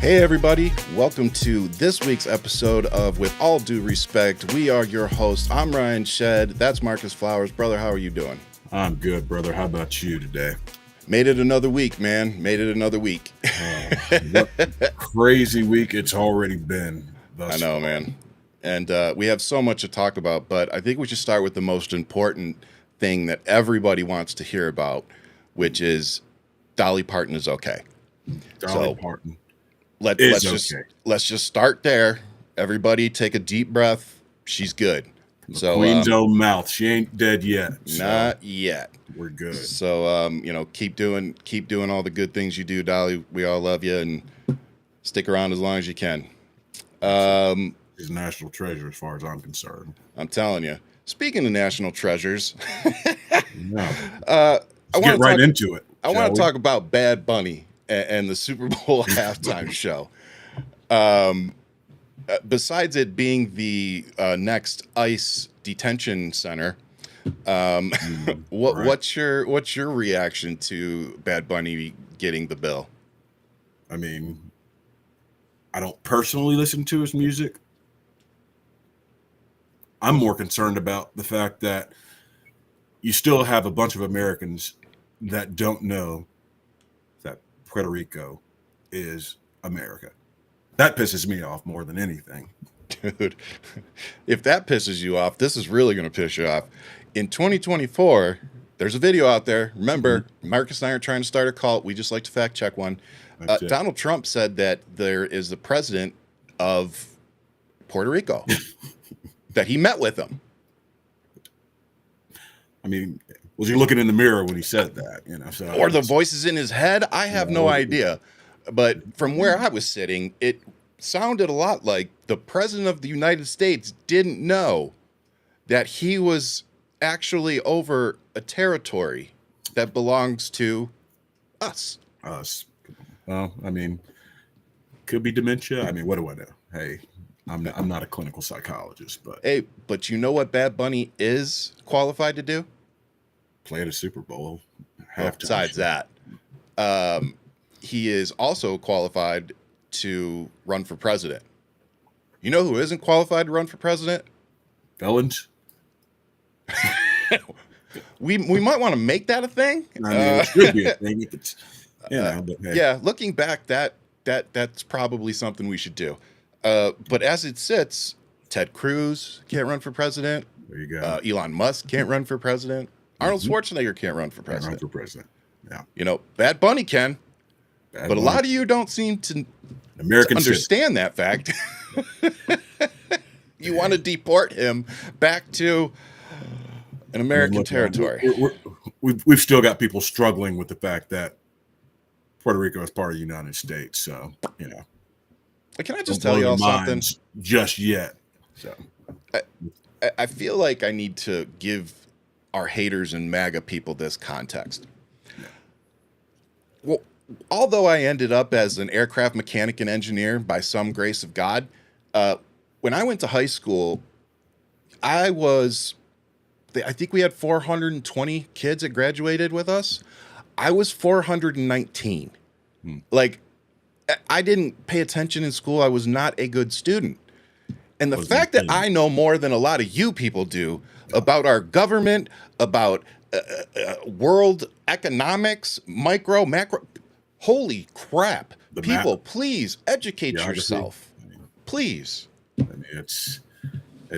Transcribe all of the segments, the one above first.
Hey everybody, welcome to this week's episode of With All Due Respect. We are your hosts. I'm Ryan Shead. That's Marcus Flowers. Brother, how are you doing? I'm good, brother. How about you today? Made it another week, man. Made it another week. What crazy week it's already been. I know, man. And we have so much to talk about, but I think we should start with the most important thing that everybody wants to hear about, which is Dolly Parton is okay. Dolly Parton. Let's just start there. Everybody take a deep breath. She's good. So Queen's own mouth. She ain't dead yet. Not yet. We're good. So keep doing all the good things you do, Dolly. We all love you, and stick around as long as you can. She's a national treasure as far as I'm concerned. I'm telling you. Speaking of national treasures, Let's get right into it. I want to talk about Bad Bunny and the Super Bowl halftime show. Besides it being the next ICE detention center, what's your reaction to Bad Bunny getting the bill? I mean, I don't personally listen to his music. I'm more concerned about the fact that you still have a bunch of Americans that don't know that Puerto Rico is America. That pisses me off more than anything. Dude, if that pisses you off, this is really going to piss you off. In 2024, there's a video out there. Remember, Marcus and I are trying to start a cult. We just like to fact check one. Donald Trump said that there is the president of Puerto Rico, that he met with him. I mean, was he looking in the mirror when he said that? So or the voices in his head? I have no idea. But from where I was sitting, it sounded a lot like the president of the United States didn't know that he was actually over a territory that belongs to us. Us. Well, I mean, could be dementia. I mean, what do I know? Hey, I'm not a clinical psychologist, but you know what Bad Bunny is qualified to do? Play at a Super Bowl. Besides that, he is also qualified to run for president. You know who isn't qualified to run for president? Felons. we might want to make that a thing. I mean, it should be a thing. If it's, but hey. Yeah, looking back, that's probably something we should do. But as it sits, Ted Cruz can't run for president. There you go. Elon Musk can't run for president. Arnold Schwarzenegger can't run for president. Yeah. Bad Bunny can. But a lot of you don't seem to understand that fact. You want to deport him back to an American territory. We've still got people struggling with the fact that Puerto Rico is part of the United States. So, Can I just tell you all something? Just yet. So, I feel like I need to give our haters and MAGA people this context. Yeah. Well, although I ended up as an aircraft mechanic and engineer by some grace of God, when I went to high school, I think we had 420 kids that graduated with us. I was 419. Like, I didn't pay attention in school. I was not a good student. And the fact that I know more than a lot of you people do about our government, about world economics, micro, macro, holy crap. People, please educate yourself. Please. I mean, it's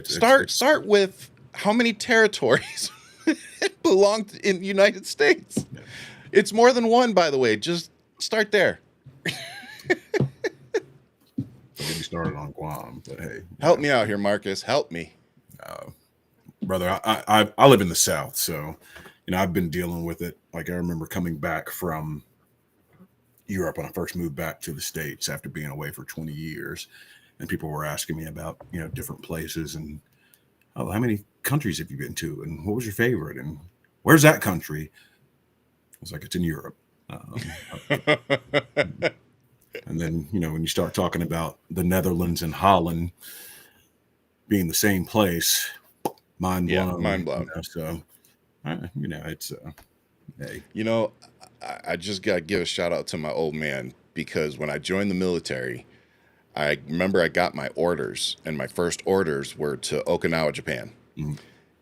start with how many territories belong in the United States. It's more than one, by the way. Just start there. Get me started on Guam, but hey, Help me out here, Marcus. Help me. Brother. I live in the South, so I've been dealing with it. Like, I remember coming back from Europe when I first moved back to the States after being away for 20 years, and people were asking me about different places and, oh, how many countries have you been to, and what was your favorite, and where's that country? I was like, it's in Europe. And then, when you start talking about the Netherlands and Holland being the same place, mind blown. Yeah, mind blown. So, it's, hey. I just got to give a shout out to my old man, because when I joined the military, I remember I got my orders, and my first orders were to Okinawa, Japan. Mm-hmm.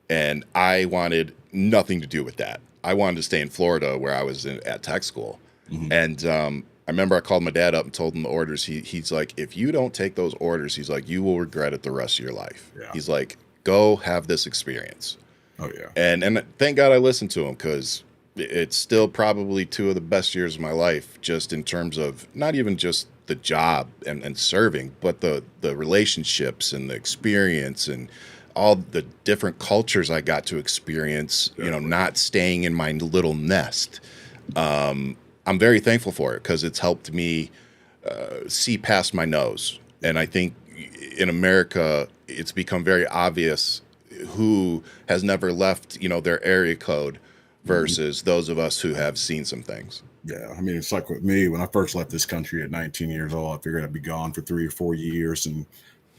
And I wanted nothing to do with that. I wanted to stay in Florida, where I was at tech school. Mm-hmm. And I remember I called my dad up and told him the orders. He's like, if you don't take those orders, he's like, you will regret it the rest of your life. Yeah. He's like, go have this experience. Oh, yeah. And thank God I listened to him, because it's still probably 2 of the best years of my life, just in terms of not even just the job and serving, but the relationships and the experience and all the different cultures I got to experience, not staying in my little nest. I'm very thankful for it, because it's helped me see past my nose. And I think in America, it's become very obvious who has never left, their area code versus those of us who have seen some things. Yeah. I mean, it's like with me, when I first left this country at 19 years old, I figured I'd be gone for 3 or 4 years and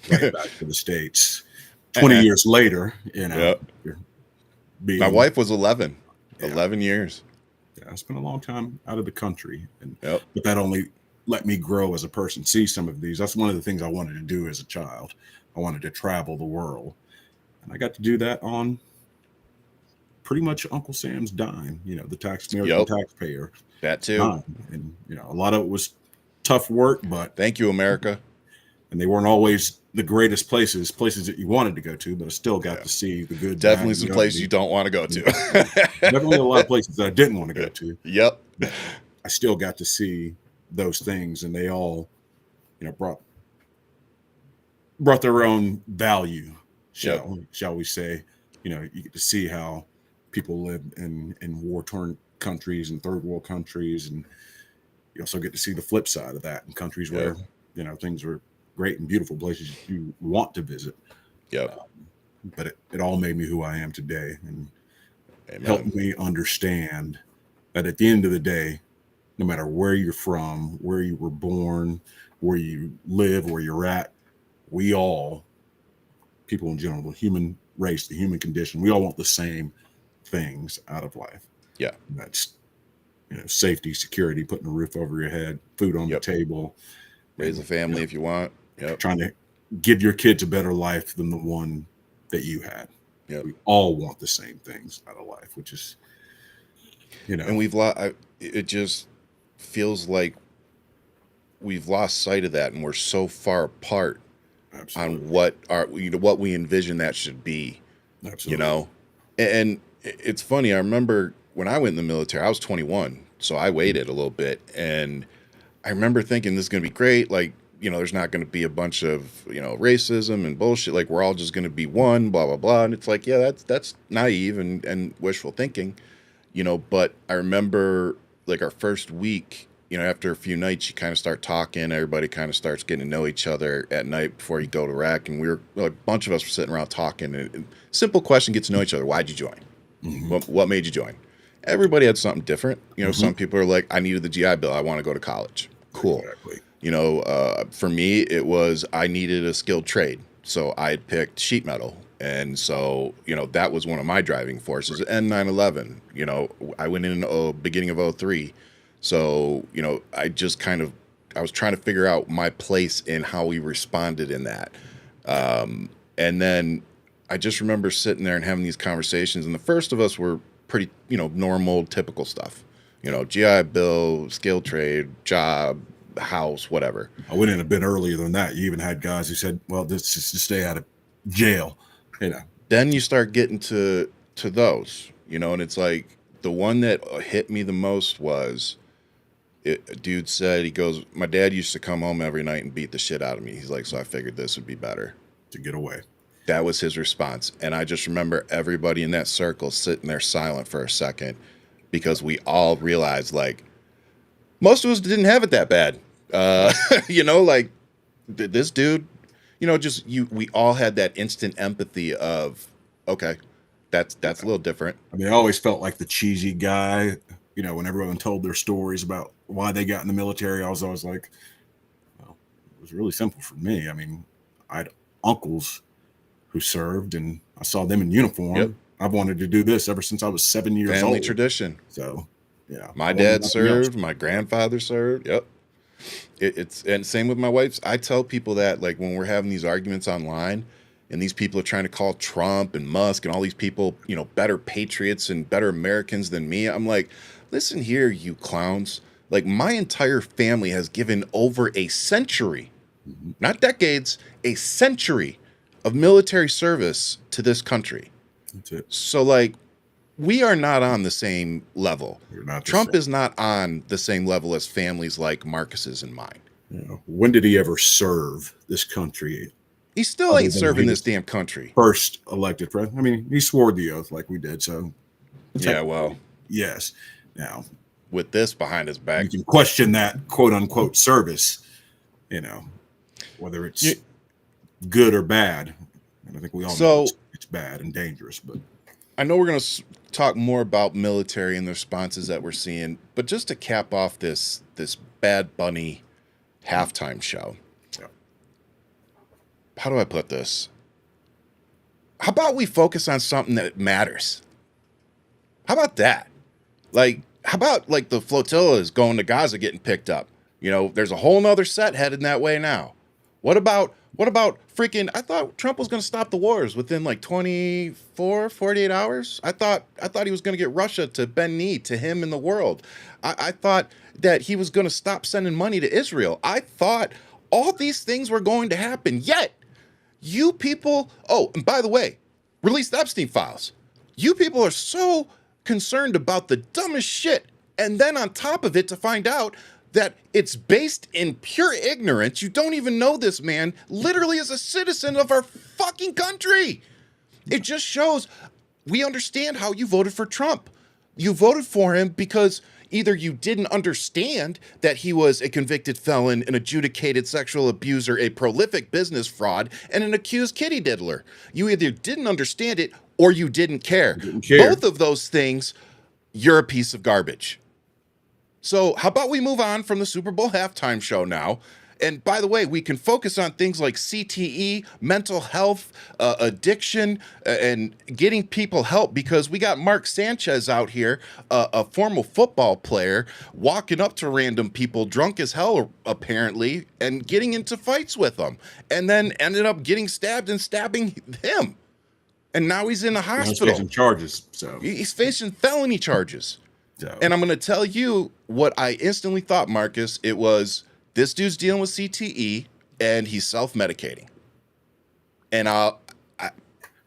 right back to the States. 20 years later, Yep. My wife was 11 years. Yeah, I spent a long time out of the country, Yep. But that only let me grow as a person, see some of these. That's one of the things I wanted to do as a child. I wanted to travel the world, and I got to do that on pretty much Uncle Sam's dime. The American taxpayer. That too. Dime. And a lot of it was tough work, but thank you, America. And they weren't always the greatest places that you wanted to go to, but I still got to see the good. Definitely some places you don't want to go to. Definitely a lot of places that I didn't want to go to. Yep. But I still got to see those things, and they all, brought their own value, shall we say. You get to see how people live in war-torn countries and third world countries, and you also get to see the flip side of that in countries where things are great and beautiful, places you want to visit. But it all made me who I am today, and helped me understand that at the end of the day, no matter where you're from, where you were born, where you live, where you're at, we all, people in general, the human race, the human condition, we all want the same things out of life. Yeah. That's safety, security, putting a roof over your head, food on the table, raise a family if you want. Trying to give your kids a better life than the one that you had. We all want the same things out of life, which is, and we've lost. It just feels like we've lost sight of that, and we're so far apart. Absolutely. On what we envision that should be. Absolutely. And it's funny. I remember when I went in the military, I was 21, so I waited a little bit, and I remember thinking this is going to be great. Like, there's not going to be a bunch of, racism and bullshit. Like, we're all just going to be one, blah, blah, blah. And it's like, yeah, that's naive and wishful thinking, but I remember like our first week, after a few nights, you kind of start talking, everybody kind of starts getting to know each other at night before you go to rec. And we were, like, a bunch of us were sitting around talking, and simple question, get to know each other. Why'd you join? Mm-hmm. What made you join? Everybody had something different. Some people are like, I needed the GI Bill. I want to go to college. Cool. Exactly. For me, it was, I needed a skilled trade. So I had picked sheet metal. And so, that was one of my driving forces. And 9/11, I went in beginning of 2003. So, I was trying to figure out my place in how we responded in that. And then I just remember sitting there and having these conversations. And the first of us were pretty, normal, typical stuff. GI Bill, skilled trade, job, house, whatever. I went in a bit earlier than that. You even had guys who said, well, this is to stay out of jail. Then you start getting to those, and it's like, the one that hit me the most was, a dude said, he goes, my dad used to come home every night and beat the shit out of me. He's like, so I figured this would be better. To get away. That was his response. And I just remember everybody in that circle sitting there silent for a second, because we all realized, like, most of us didn't have it that bad. You know, like, this dude, you know, just we all had that instant empathy of, okay, that's a little different. I mean, I always felt like the cheesy guy, you know, when everyone told their stories about why they got in the military. I was always like, well, it was really simple for me. I mean, I had uncles who served, and I saw them in uniform. Yep. I've wanted to do this ever since I was 7 years old. Family tradition. So, yeah. My dad served. My grandfather served. Yep. It's and same with my wife's. I tell people that, like, when we're having these arguments online, and these people are trying to call Trump and Musk and all these people, you know, better patriots and better Americans than me, I'm like, listen here, you clowns. Like, my entire family has given over a century, not decades, a century of military service to this country. That's it. So, like, we are not on the same level. Trump is not on the same level as families like Marcus's and mine. You know, when did he ever serve this country? He still ain't serving this damn country. First elected president. I mean, he swore the oath like we did. So, yeah, well, yes. Now, with this behind his back, you can question that quote unquote service, you know, whether it's good or bad. And I think we all know it's bad and dangerous. But I know we're going to talk more about military and the responses that we're seeing. But just to cap off this Bad Bunny halftime show. How do I put this? How about we focus on something that matters? How about that? Like, how about, like, the flotillas going to Gaza getting picked up? You know, there's a whole nother set headed that way now. What about freaking, I thought Trump was going to stop the wars within like 48 hours. I thought he was going to get Russia to bend knee to him in the world. I thought that he was going to stop sending money to Israel. I thought all these things were going to happen. Yet, you people, oh, and by the way, release the Epstein files. You people are so concerned about the dumbest shit. And then on top of it, to find out that it's based in pure ignorance. You don't even know this man literally is a citizen of our fucking country. It just shows we understand how you voted for Trump. You voted for him because either you didn't understand that he was a convicted felon, an adjudicated sexual abuser, a prolific business fraud, and an accused kitty diddler. You either didn't understand it or you didn't care. Both of those things, you're a piece of garbage. So how about we move on from the Super Bowl halftime show now? And by the way, we can focus on things like CTE, mental health, addiction, and getting people help, because we got Mark Sanchez out here, a former football player, walking up to random people, drunk as hell apparently, and getting into fights with them, and then ended up getting stabbed and stabbing him. And now he's in the hospital. He's facing charges. So he's facing felony charges. So. And I'm going to tell you what I instantly thought, Marcus. It was, this dude's dealing with CTE and he's self-medicating. And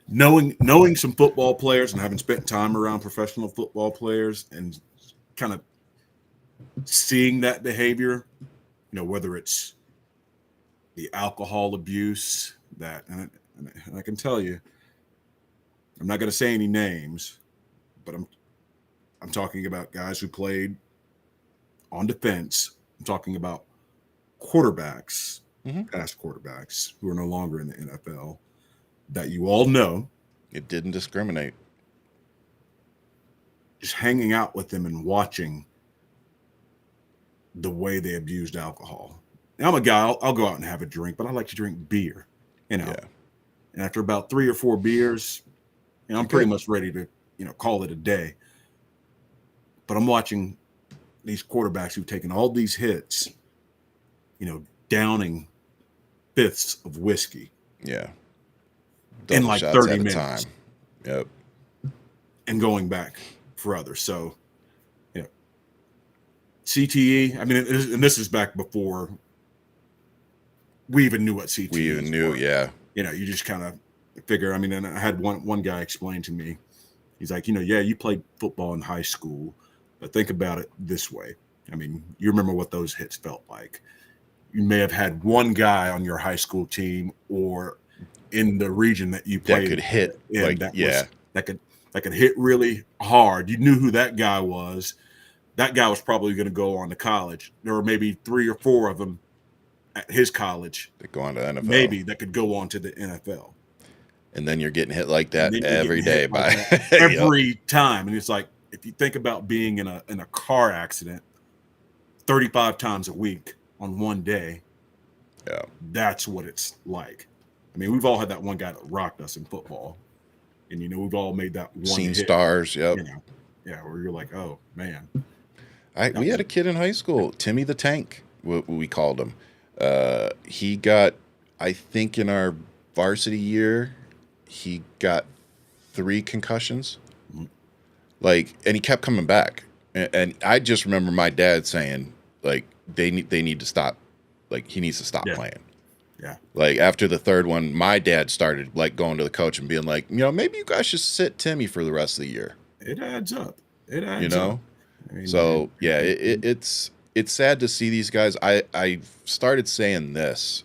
knowing some football players and having spent time around professional football players and kind of seeing that behavior, you know, whether it's the alcohol abuse and I can tell you, I'm not going to say any names, but I'm talking about guys who played on defense. I'm talking about quarterbacks, past quarterbacks who are no longer in the NFL, that you all know. It didn't discriminate. Just hanging out with them and watching the way they abused alcohol. Now, I'm a guy, I'll go out and have a drink, but I like to drink beer, you know. Yeah. And after about 3 or 4 beers, you know, I'm pretty much ready to, you know, call it a day. But I'm watching these quarterbacks who've taken all these hits, you know, downing fifths of whiskey. Yeah. In like 30 minutes. Time. Yep. And going back for others. So, you know, CTE, I mean, and this is back before we even knew what CTE was. We even knew, yeah. You know, you just kind of figure, I mean, and I had one guy explain to me, He's like, yeah, you played football in high school, but think about it this way. I mean, you remember what those hits felt like. You may have had one guy on your high school team or in the region that you That played could hit in like, yeah. that could hit really hard. You knew who that guy was. That guy was probably going to go on to college. There were maybe 3 or 4 of them at his college, That go on to NFL. maybe that could go on to the NFL. And then you're getting hit like that And then every day by every time. And it's like, if you think about being in a car accident 35 times a week on one day, yeah, that's what it's like. I mean, we've all had that one guy that rocked us in football, and we've all made that one seen hit, stars. Yep. Yeah, where you're like, oh man. We had a kid in high school, Timmy the Tank, what we called him. He got, I think, in our varsity year, he got 3 concussions. Like, and he kept coming back. And I just remember my dad saying, like, they need to stop. Like, he needs to stop playing. Yeah. Like, after the 3rd one, my dad started, like, going to the coach and being like, maybe you guys should sit Timmy for the rest of the year. It adds up. Up. I mean, so, yeah, it's sad to see these guys. I started saying this,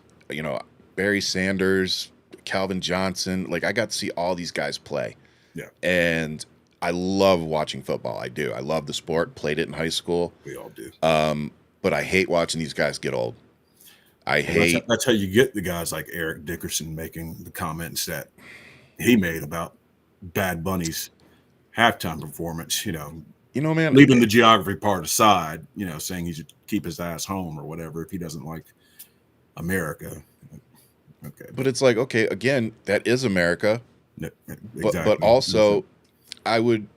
Barry Sanders, Calvin Johnson. Like, I got to see all these guys play. Yeah. And I love watching football. I do. I love the sport. Played it in high school. We all do. But I hate watching these guys get old. That's how you get the guys like Eric Dickerson making the comments that he made about Bad Bunny's halftime performance, man, leaving the geography part aside, saying he should keep his ass home or whatever if he doesn't like America. Okay. But it's like, okay, again, that is America. Exactly. But also, I'm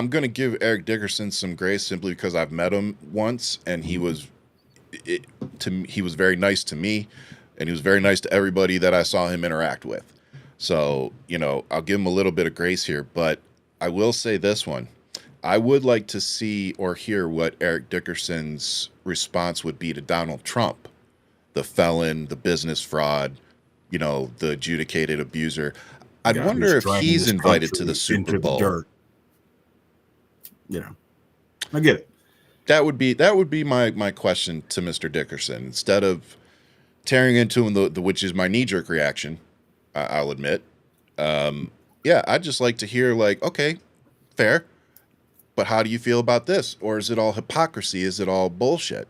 going to give Eric Dickerson some grace simply because I've met him once, and he was very nice to me, and he was very nice to everybody that I saw him interact with. So, I'll give him a little bit of grace here, but I will say this one. I would like to see or hear what Eric Dickerson's response would be to Donald Trump, the felon, the business fraud, the adjudicated abuser. I'd wonder if he's invited to the Super Bowl. Dirt. I get it. That would be my question to Mr. Dickerson. Instead of tearing into him, which is my knee-jerk reaction, I'll admit. I'd just like to hear, like, okay, fair, but how do you feel about this? Or is it all hypocrisy? Is it all bullshit?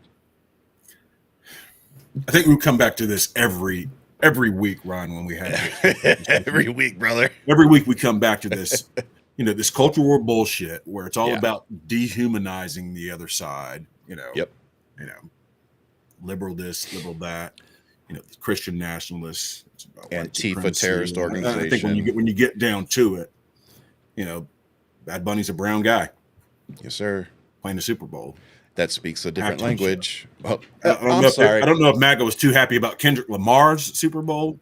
I think we'll come back to this every week, Ron, when we have this. Every week, brother. Every week we come back to this, this culture war bullshit where it's all about dehumanizing the other side, Yep. Liberal this, liberal that, Christian nationalists, Antifa terrorist organization. I think when you get down to it, Bad Bunny's a brown guy. Yes, sir. Playing the Super Bowl. That speaks a different language. Oh, I'm sorry. I don't know if MAGA was too happy about Kendrick Lamar's Super Bowl.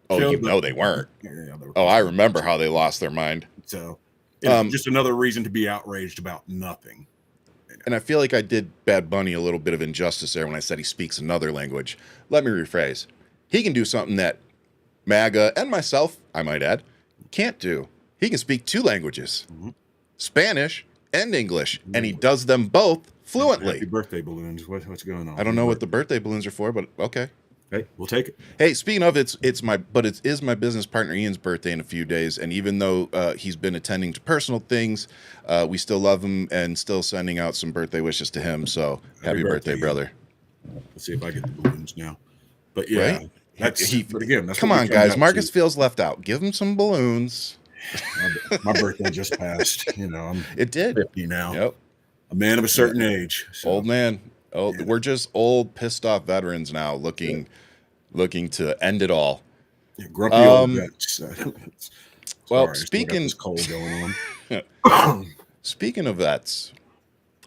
They weren't. I remember how they lost their mind. So it's just another reason to be outraged about nothing. And I feel like I did Bad Bunny a little bit of injustice there when I said he speaks another language. Let me rephrase. He can do something that MAGA and myself, I might add, can't do. He can speak 2 languages, Spanish and English, and he does them both fluently. Happy birthday balloons. What's going on? I don't know what the birthday balloons are for, but okay. Hey, we'll take it. Hey, speaking of, it is my business partner Ian's birthday in a few days, and even though he's been attending to personal things, we still love him and still sending out some birthday wishes to him. So happy birthday, brother! Let's see if I get the balloons now. But yeah, right? But again, that's come on, guys. Marcus feels left out. Give him some balloons. My birthday just passed. It did. 50 now. Yep. A man of a certain age. So. Old man. Oh, yeah. We're just old, pissed off veterans now, looking to end it all. Yeah, grumpy old vets. Well, speaking cold going on. Speaking of vets,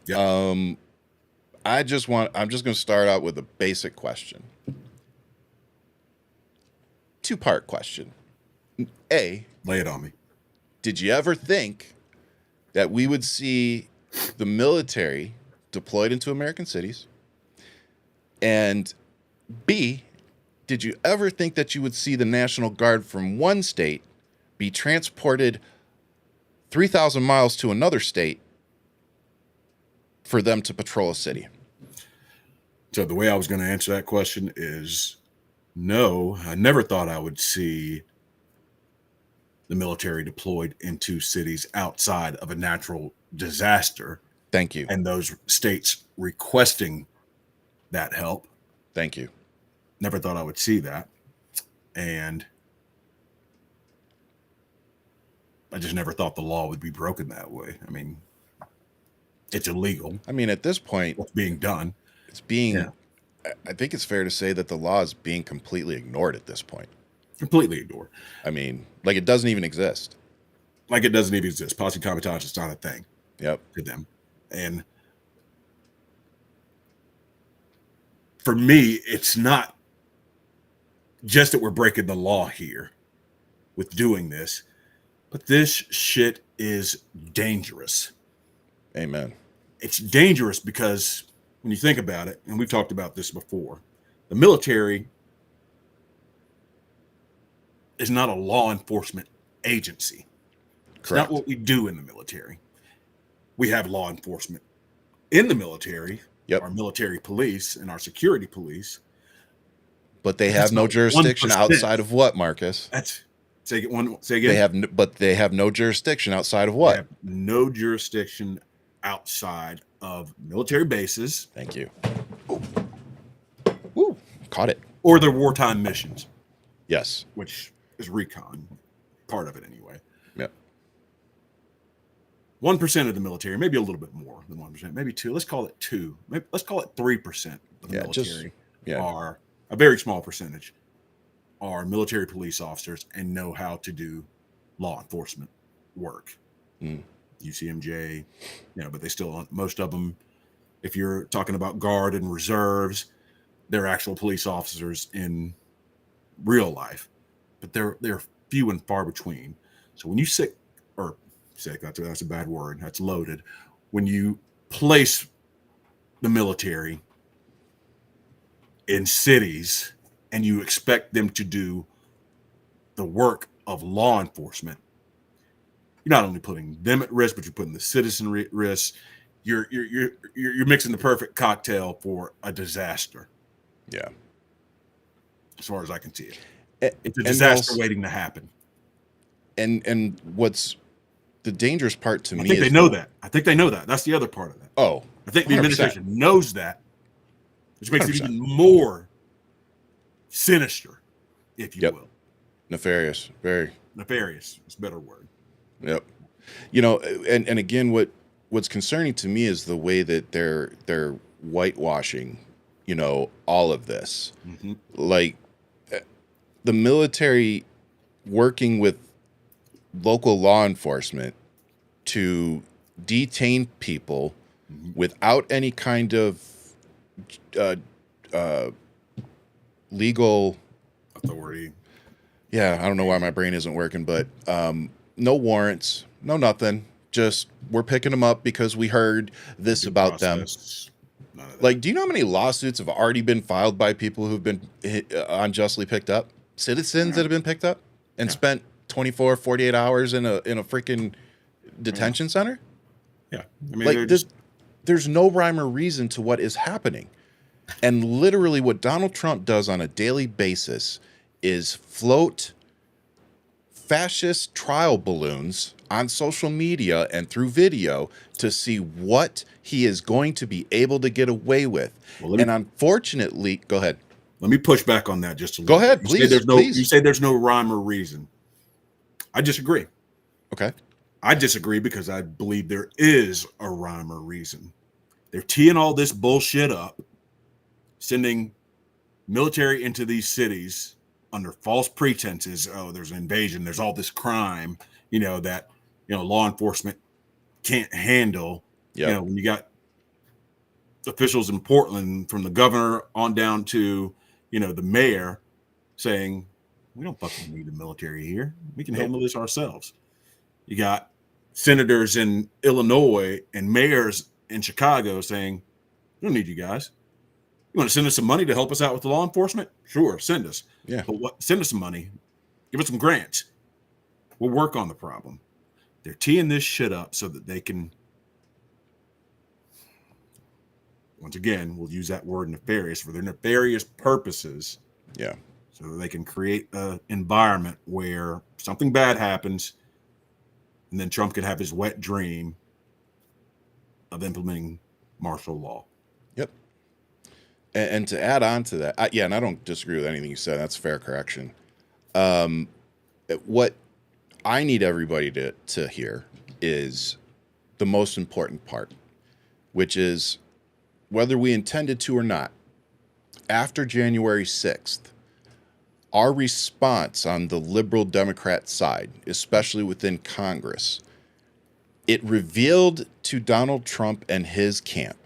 yep. I'm just going to start out with a basic question. 2-part question. A, lay it on me. Did you ever think that we would see the military deployed into American cities? And B, did you ever think that you would see the National Guard from one state be transported 3,000 miles to another state for them to patrol a city? So the way I was going to answer that question is no. I never thought I would see the military deployed into cities outside of a natural disaster. Thank you. And those states requesting that help. Thank you. Never thought I would see that. And I just never thought the law would be broken that way. I mean, it's illegal. I mean, at this point, what's being done? It's being, I think it's fair to say that the law is being completely ignored at this point. Completely ignored. I mean, like it doesn't even exist. Like it doesn't even exist. Posse comitatus is not a thing. Yep. To them. And for me, it's not just that we're breaking the law here with doing this, but this shit is dangerous. Amen. It's dangerous because when you think about it, and we've talked about this before, the military is not a law enforcement agency. It's Correct. not what we do in the military. We have law enforcement in the military, our military police and our security police. But they have no jurisdiction 1%. outside of what, Marcus? Say again. They have no jurisdiction outside of what? They have no jurisdiction outside of military bases. Thank you. Woo, caught it. Or their wartime missions. Yes. Which is recon, part of it anyway. Yep. 1% of the military, maybe a little bit more than 1%, maybe 2. Let's call it 2. Let's call it 3% of the military are a very small percentage are military police officers and know how to do law enforcement work. UCMJ, but they still, most of them, if you're talking about guard and reserves, they're actual police officers in real life, but they're few and far between. So when you that's a bad word. That's loaded. When you place the military in cities and you expect them to do the work of law enforcement, you're not only putting them at risk, but you're putting the citizen at risk. You're mixing the perfect cocktail for a disaster. Yeah. As far as I can see it. It's a disaster waiting to happen. And what's the dangerous part to me I think they know that. I think they know that. That's the other part of that. Oh, I think the 100%. administration knows that, which makes 100%. it even more sinister, if you will. Nefarious. Very nefarious. It's a better word. Yep. And again, what's concerning to me is the way that they're whitewashing, all of this. Mm-hmm. Like the military working with local law enforcement to detain people without any kind of legal authority. Yeah, I don't know why my brain isn't working, but no warrants, no nothing. Just we're picking them up because we heard this about them. Like, do you know how many lawsuits have already been filed by people who've been unjustly picked up? Citizens that have been picked up and spent 24, 48 hours in a freaking detention center? Yeah. I mean, there's no rhyme or reason to what is happening. And literally what Donald Trump does on a daily basis is float fascist trial balloons on social media and through video to see what he is going to be able to get away with. And unfortunately, go ahead. Let me push back on that just a little bit. Go ahead, please. You say there's no rhyme or reason. I disagree. Okay. I disagree because I believe there is a rhyme or reason. They're teeing all this bullshit up, sending military into these cities under false pretenses. Oh, there's an invasion. There's all this crime, that, law enforcement can't handle. Yep. When you got officials in Portland from the governor on down to, the mayor saying, we don't fucking need the military here. We can handle this ourselves. You got senators in Illinois and mayors in Chicago saying, we don't need you guys. You want to send us some money to help us out with the law enforcement? Sure, send us. Yeah. But send us some money. Give us some grants. We'll work on the problem. They're teeing this shit up so that they can, once again, we'll use that word nefarious for their nefarious purposes. Yeah. So that they can create an environment where something bad happens, and then Trump can have his wet dream of implementing martial law. Yep. And to add on to that, and I don't disagree with anything you said. That's a fair correction. What I need everybody to hear is the most important part, which is whether we intended to or not, after January 6th, our response on the liberal Democrat side, especially within Congress, it revealed to Donald Trump and his camp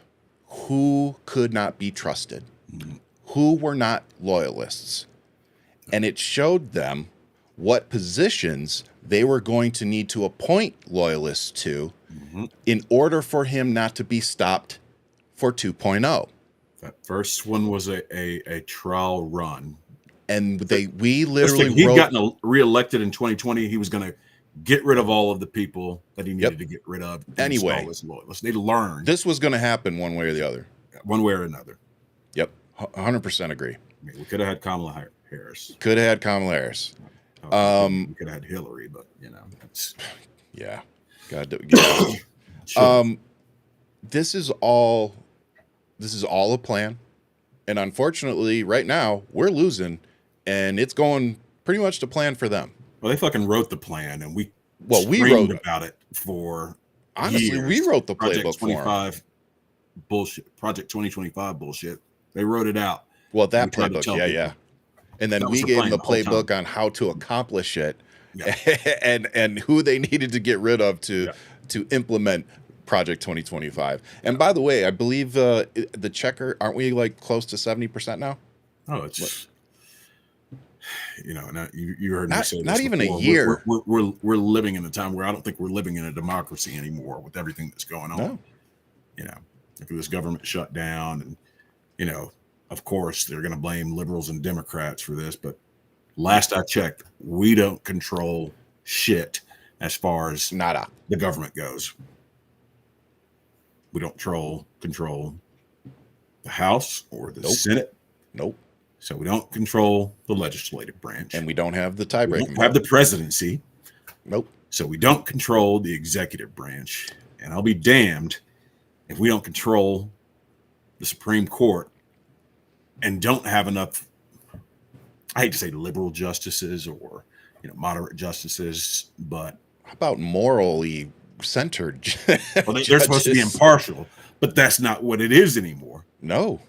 who could not be trusted, who were not loyalists. And it showed them what positions they were going to need to appoint loyalists to in order for him not to be stopped for 2.0. That first one was a trial run. And we literally he'd gotten reelected in 2020. He was going to get rid of all of the people that he needed to get rid of. Anyway, they learned this was going to happen one way or the other. One way or another. Yep, 100% agree. I mean, we could have had Kamala Harris. Could have had Kamala Harris. We could have had Hillary, but that's yeah. God, this is all a plan, and unfortunately, right now we're losing. And it's going pretty much to plan for them. Well, they fucking wrote the plan, and we wrote about it for honestly. years. We wrote the Project playbook 25 for bullshit. Project 2025 bullshit. They wrote it out. Well, that playbook, yeah. And then we gave them the playbook on how to accomplish it, and who they needed to get rid of to implement Project 2025. And by the way, I believe the checker, aren't we like close to 70% now? Oh, it's. Now you heard me say this not even before. a year. We're living in a time where I don't think we're living in a democracy anymore with everything that's going on. No. If this government shut down, and of course they're going to blame liberals and Democrats for this, but last I checked, we don't control shit as far as the government goes. We don't control the House or the Senate. Nope. So we don't control the legislative branch. And we don't have the tiebreaker. We don't have the presidency. Nope. So we don't control the executive branch. And I'll be damned if we don't control the Supreme Court and don't have enough, I hate to say liberal justices or moderate justices, but how about morally centered? Well, they're supposed to be impartial, but that's not what it is anymore. No.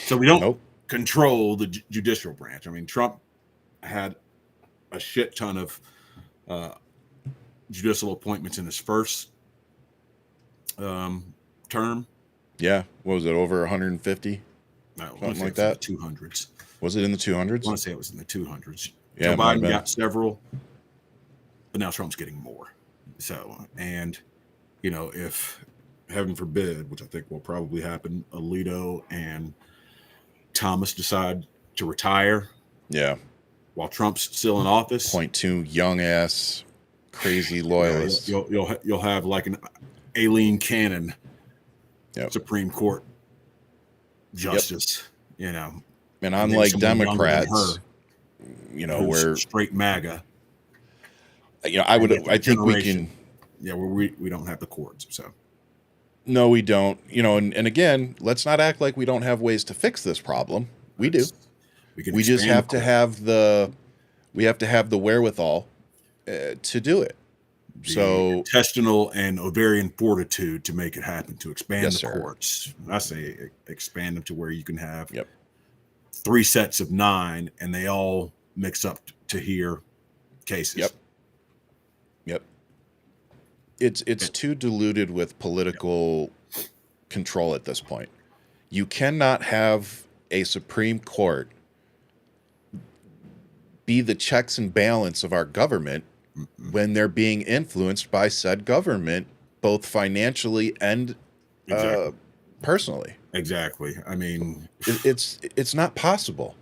So we don't control the judicial branch. I mean, Trump had a shit ton of judicial appointments in his first term. Yeah. What was it, over 150? No, something like that. 200s. Was it in the 200s? I want to say it was in the 200s. Yeah, Joe Biden got several, but now Trump's getting more. So, and if heaven forbid, which I think will probably happen, Alito and Thomas decide to retire. Yeah. While Trump's still in office. Point two young ass crazy loyalists. You'll have like an Aileen Cannon Supreme Court justice, And unlike Democrats, we're straight MAGA. I think we can. Yeah, we don't have the courts, so. No, we don't. And again, let's not act like we don't have ways to fix this problem. We do. We just have to have the wherewithal to do it. So intestinal and ovarian fortitude to make it happen, to expand the courts. I say expand them to where you can have 3 sets of 9 and they all mix up to hear cases. Yep. It's too diluted with political control at this point. You cannot have a Supreme Court be the checks and balance of our government when they're being influenced by said government, both financially and personally. Exactly. I mean, it's not possible.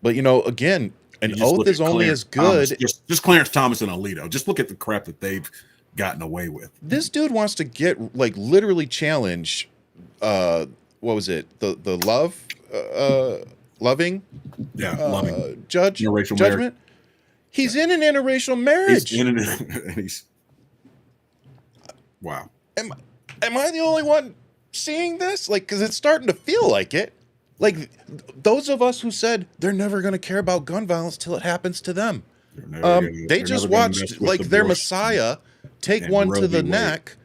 But again, An just oath look is at only Clarence as good. Thomas, just Clarence Thomas and Alito. Just look at the crap that they've gotten away with. This dude wants to get like literally challenge. What was it? The loving Loving judgment. marriage. He's in an interracial marriage. He's wow. Am I the only one seeing this? Like, because it's starting to feel like it. Like those of us who said they're never going to care about gun violence till it happens to them. They just watched like their Messiah take one to the neck,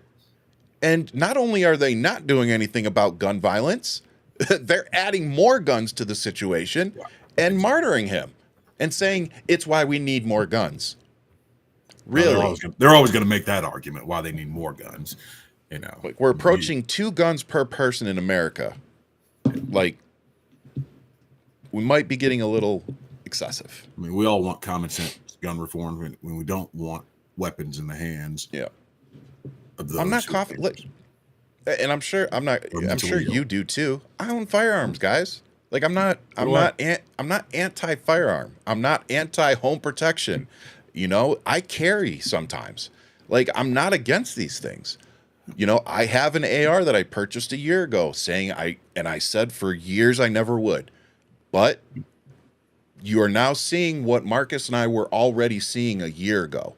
and not only are they not doing anything about gun violence, they're adding more guns to the situation and martyring him and saying it's why we need more guns. Really, they're always going to make that argument why they need more guns. You know, like we're approaching 2 guns per person in America. Like, we might be getting a little excessive. I mean, we all want common sense gun reform when we don't want weapons in the hands. Yeah, of those I'm not confident, and I'm sure you do too. I own firearms, guys. Like I'm not anti-firearm. I'm not anti-home protection. You know, I carry sometimes. Like I'm not against these things. You know, I have an AR that I purchased a year ago, saying I said for years I never would. But you are now seeing what Marcus and I were already seeing a year ago.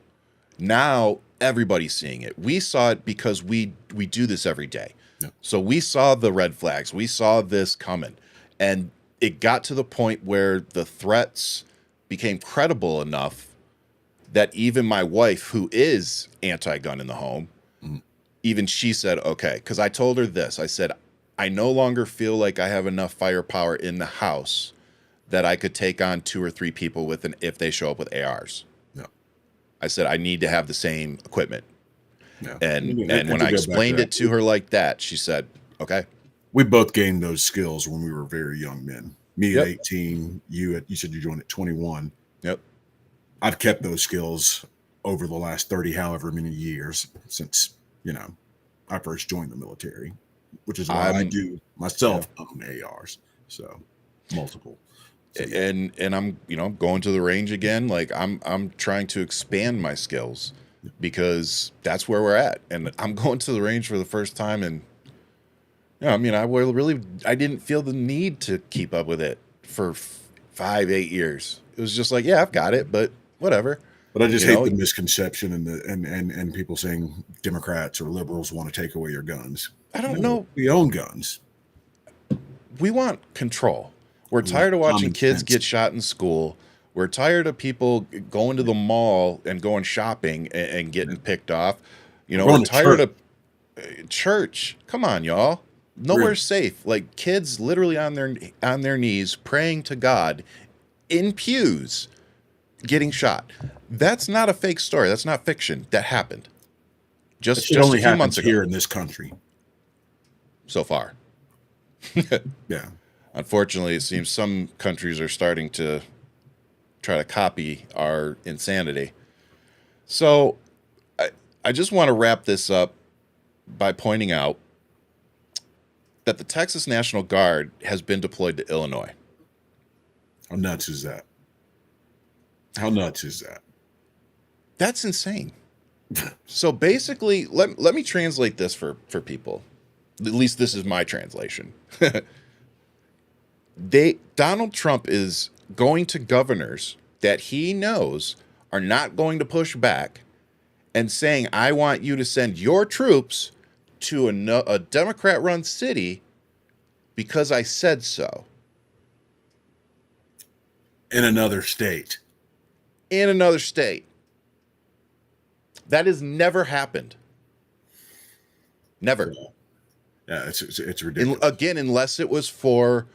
Now everybody's seeing it. We saw it because we do this every day. Yeah. So we saw the red flags. We saw this coming. And it got to the point where the threats became credible enough that even my wife, who is anti-gun in the home, even she said, okay, because I told her this. I said, I no longer feel like I have enough firepower in the house that I could take on 2 or 3 people with if they show up with ARs. Yeah. I said, I need to have the same equipment. Yeah. And when I explained it to her like that, she said, okay. We both gained those skills when we were very young men. Me at 18, you said you joined at 21. Yep. I've kept those skills over the last 30, however many years since, I first joined the military, which is why I do myself own ARs. So multiple. So, and I'm, going to the range again. Like I'm trying to expand my skills because that's where we're at. And I'm going to the range for the first time. And I didn't feel the need to keep up with it for 5-8 years. It was just like, yeah, I've got it, but whatever. But I just hate the misconception and people saying Democrats or liberals want to take away your guns. I don't know. We own guns. We want control. We're tired of watching kids get shot in school. We're tired of people going to the mall and going shopping and getting picked off. We're tired of church. Come on, y'all. Nowhere's safe. Like kids literally on their knees praying to God in pews getting shot. That's not a fake story. That's not fiction. That happened. Just a few months ago here in this country. So far. Yeah. Unfortunately, it seems some countries are starting to try to copy our insanity. So I just want to wrap this up by pointing out that the Texas National Guard has been deployed to Illinois. How nuts is that? How nuts is that? That's insane. So basically, let me translate this for people. At least this is my translation. Donald Trump is going to governors that he knows are not going to push back and saying, I want you to send your troops to a Democrat-run city because I said so. In another state. In another state. That has never happened. Never. Yeah, it's ridiculous. Again, unless it was for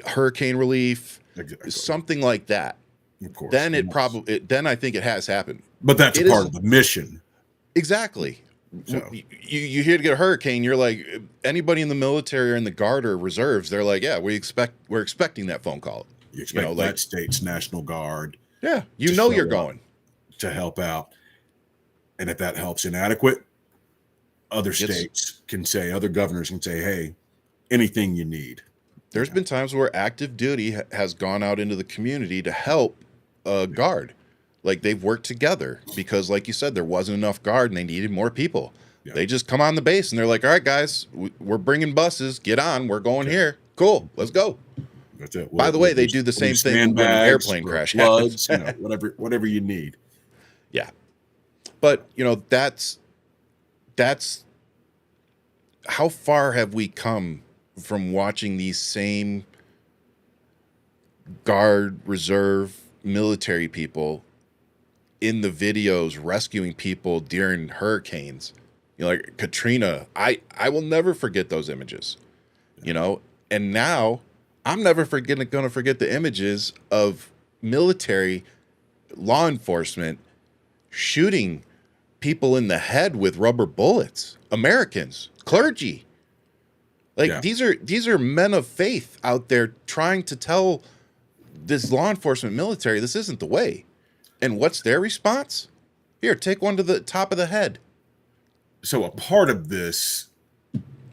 hurricane relief, exactly. Something like that. Of course. Then then I think it has happened. But that's part of the mission. Exactly. So. You here to get a hurricane, you're like, anybody in the military or in the Guard or reserves, they're like, yeah, we're expecting that phone call. You expect that state's National Guard. Yeah, you're going to help out. And if that helps inadequate, other states can say, other governors can say, hey, anything you need. There's been times where active duty has gone out into the community to help guard. Like they've worked together because, like you said, there wasn't enough guard and they needed more people. Yeah. They just come on the base and they're like, all right, guys, we're bringing buses. Get on. We're going here. Cool. Let's go. That's it. By the way, they do the same thing when an airplane crash happens. Floods, whatever you need. Yeah. But, that's how far have we come from watching these same guard, reserve, military people in the videos rescuing people during hurricanes, like Katrina. I will never forget those images, and now I'm never going to forget the images of military law enforcement shooting people in the head with rubber bullets, Americans, clergy. Like these are men of faith out there trying to tell this law enforcement military this isn't the way. And what's their response? Here, take one to the top of the head. So a part of this,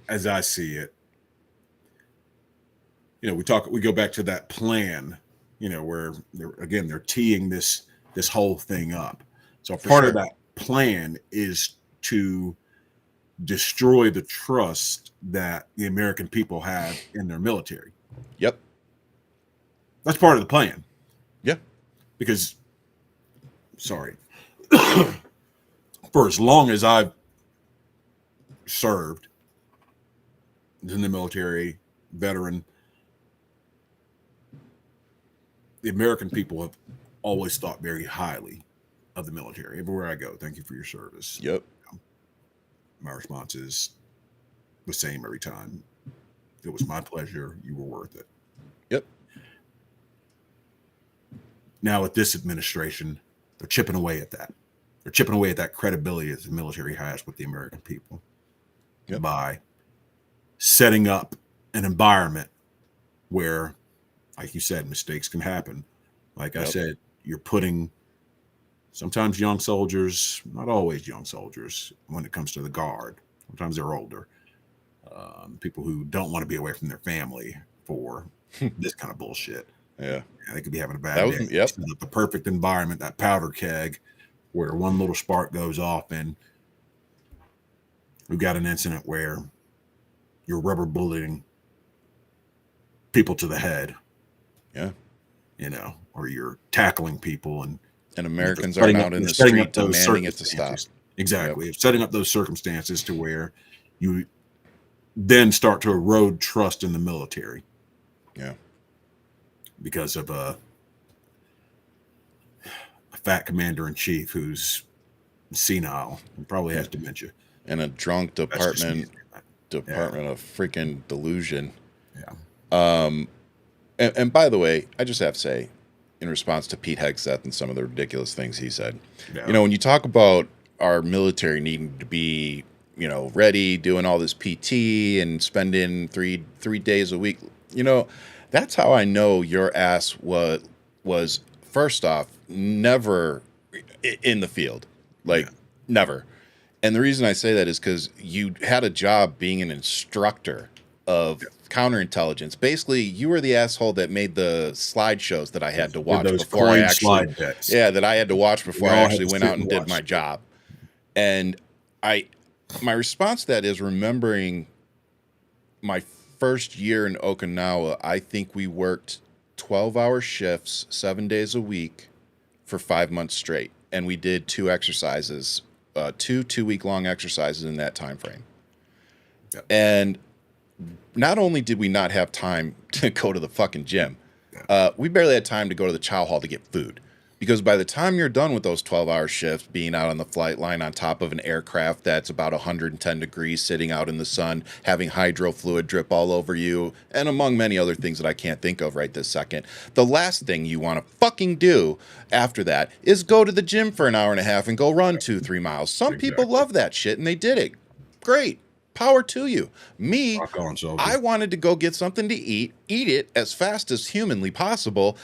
as I see it, we go back to that plan, where they're teeing this whole thing up. So part of that plan is to destroy the trust that the American people have in their military. Yep. That's part of the plan. Yeah. Because, for as long as I've served in the military, veteran, the American people have always thought very highly of the military. Everywhere I go, thank you for your service. Yep. My response is the same every time. It was my pleasure. You were worth it. Yep. Now with this administration, they're chipping away at that. They're chipping away at that credibility that the military has with the American people by setting up an environment where, like you said, mistakes can happen. Like I said, you're putting sometimes young soldiers, not always young soldiers, when it comes to the guard. Sometimes they're older. People who don't want to be away from their family for this kind of bullshit. Yeah. They could be having a bad day. Yep. The perfect environment, that powder keg, where one little spark goes off, and we've got an incident where you're rubber bulleting people to the head. Yeah. Or you're tackling people, and Americans are out in the street demanding it to stop. Exactly. Yep. Setting up those circumstances to where you then start to erode trust in the military. Yeah. Because of a fat commander-in-chief who's senile and probably has dementia. And a drunk department of freaking delusion. Yeah. And by the way, I just have to say, in response to Pete Hegseth and some of the ridiculous things he said, when you talk about our military needing to be, ready, doing all this PT and spending three days a week, that's how I know your ass was first off never in the field, never. And the reason I say that is because you had a job being an instructor of counterintelligence. Basically, you were the asshole that made the slideshows that I had to watch before I actually, that I had to watch before I actually went out and did my job. And my response to that is remembering my first year in Okinawa. I think we worked 12-hour shifts, 7 days a week for 5 months straight. And we did two exercises, two-week-long exercises in that time frame. Yep. And not only did we not have time to go to the fucking gym, we barely had time to go to the chow hall to get food. Because by the time you're done with those 12-hour shifts, being out on the flight line on top of an aircraft that's about 110 degrees, sitting out in the sun, having hydro fluid drip all over you, and among many other things that I can't think of right this second, the last thing you want to fucking do after that is go to the gym for an hour and a half and go run 2-3 miles. Some people love that shit, and they did it. Great. Power to you. Me, I wanted to go get something to eat it as fast as humanly possible,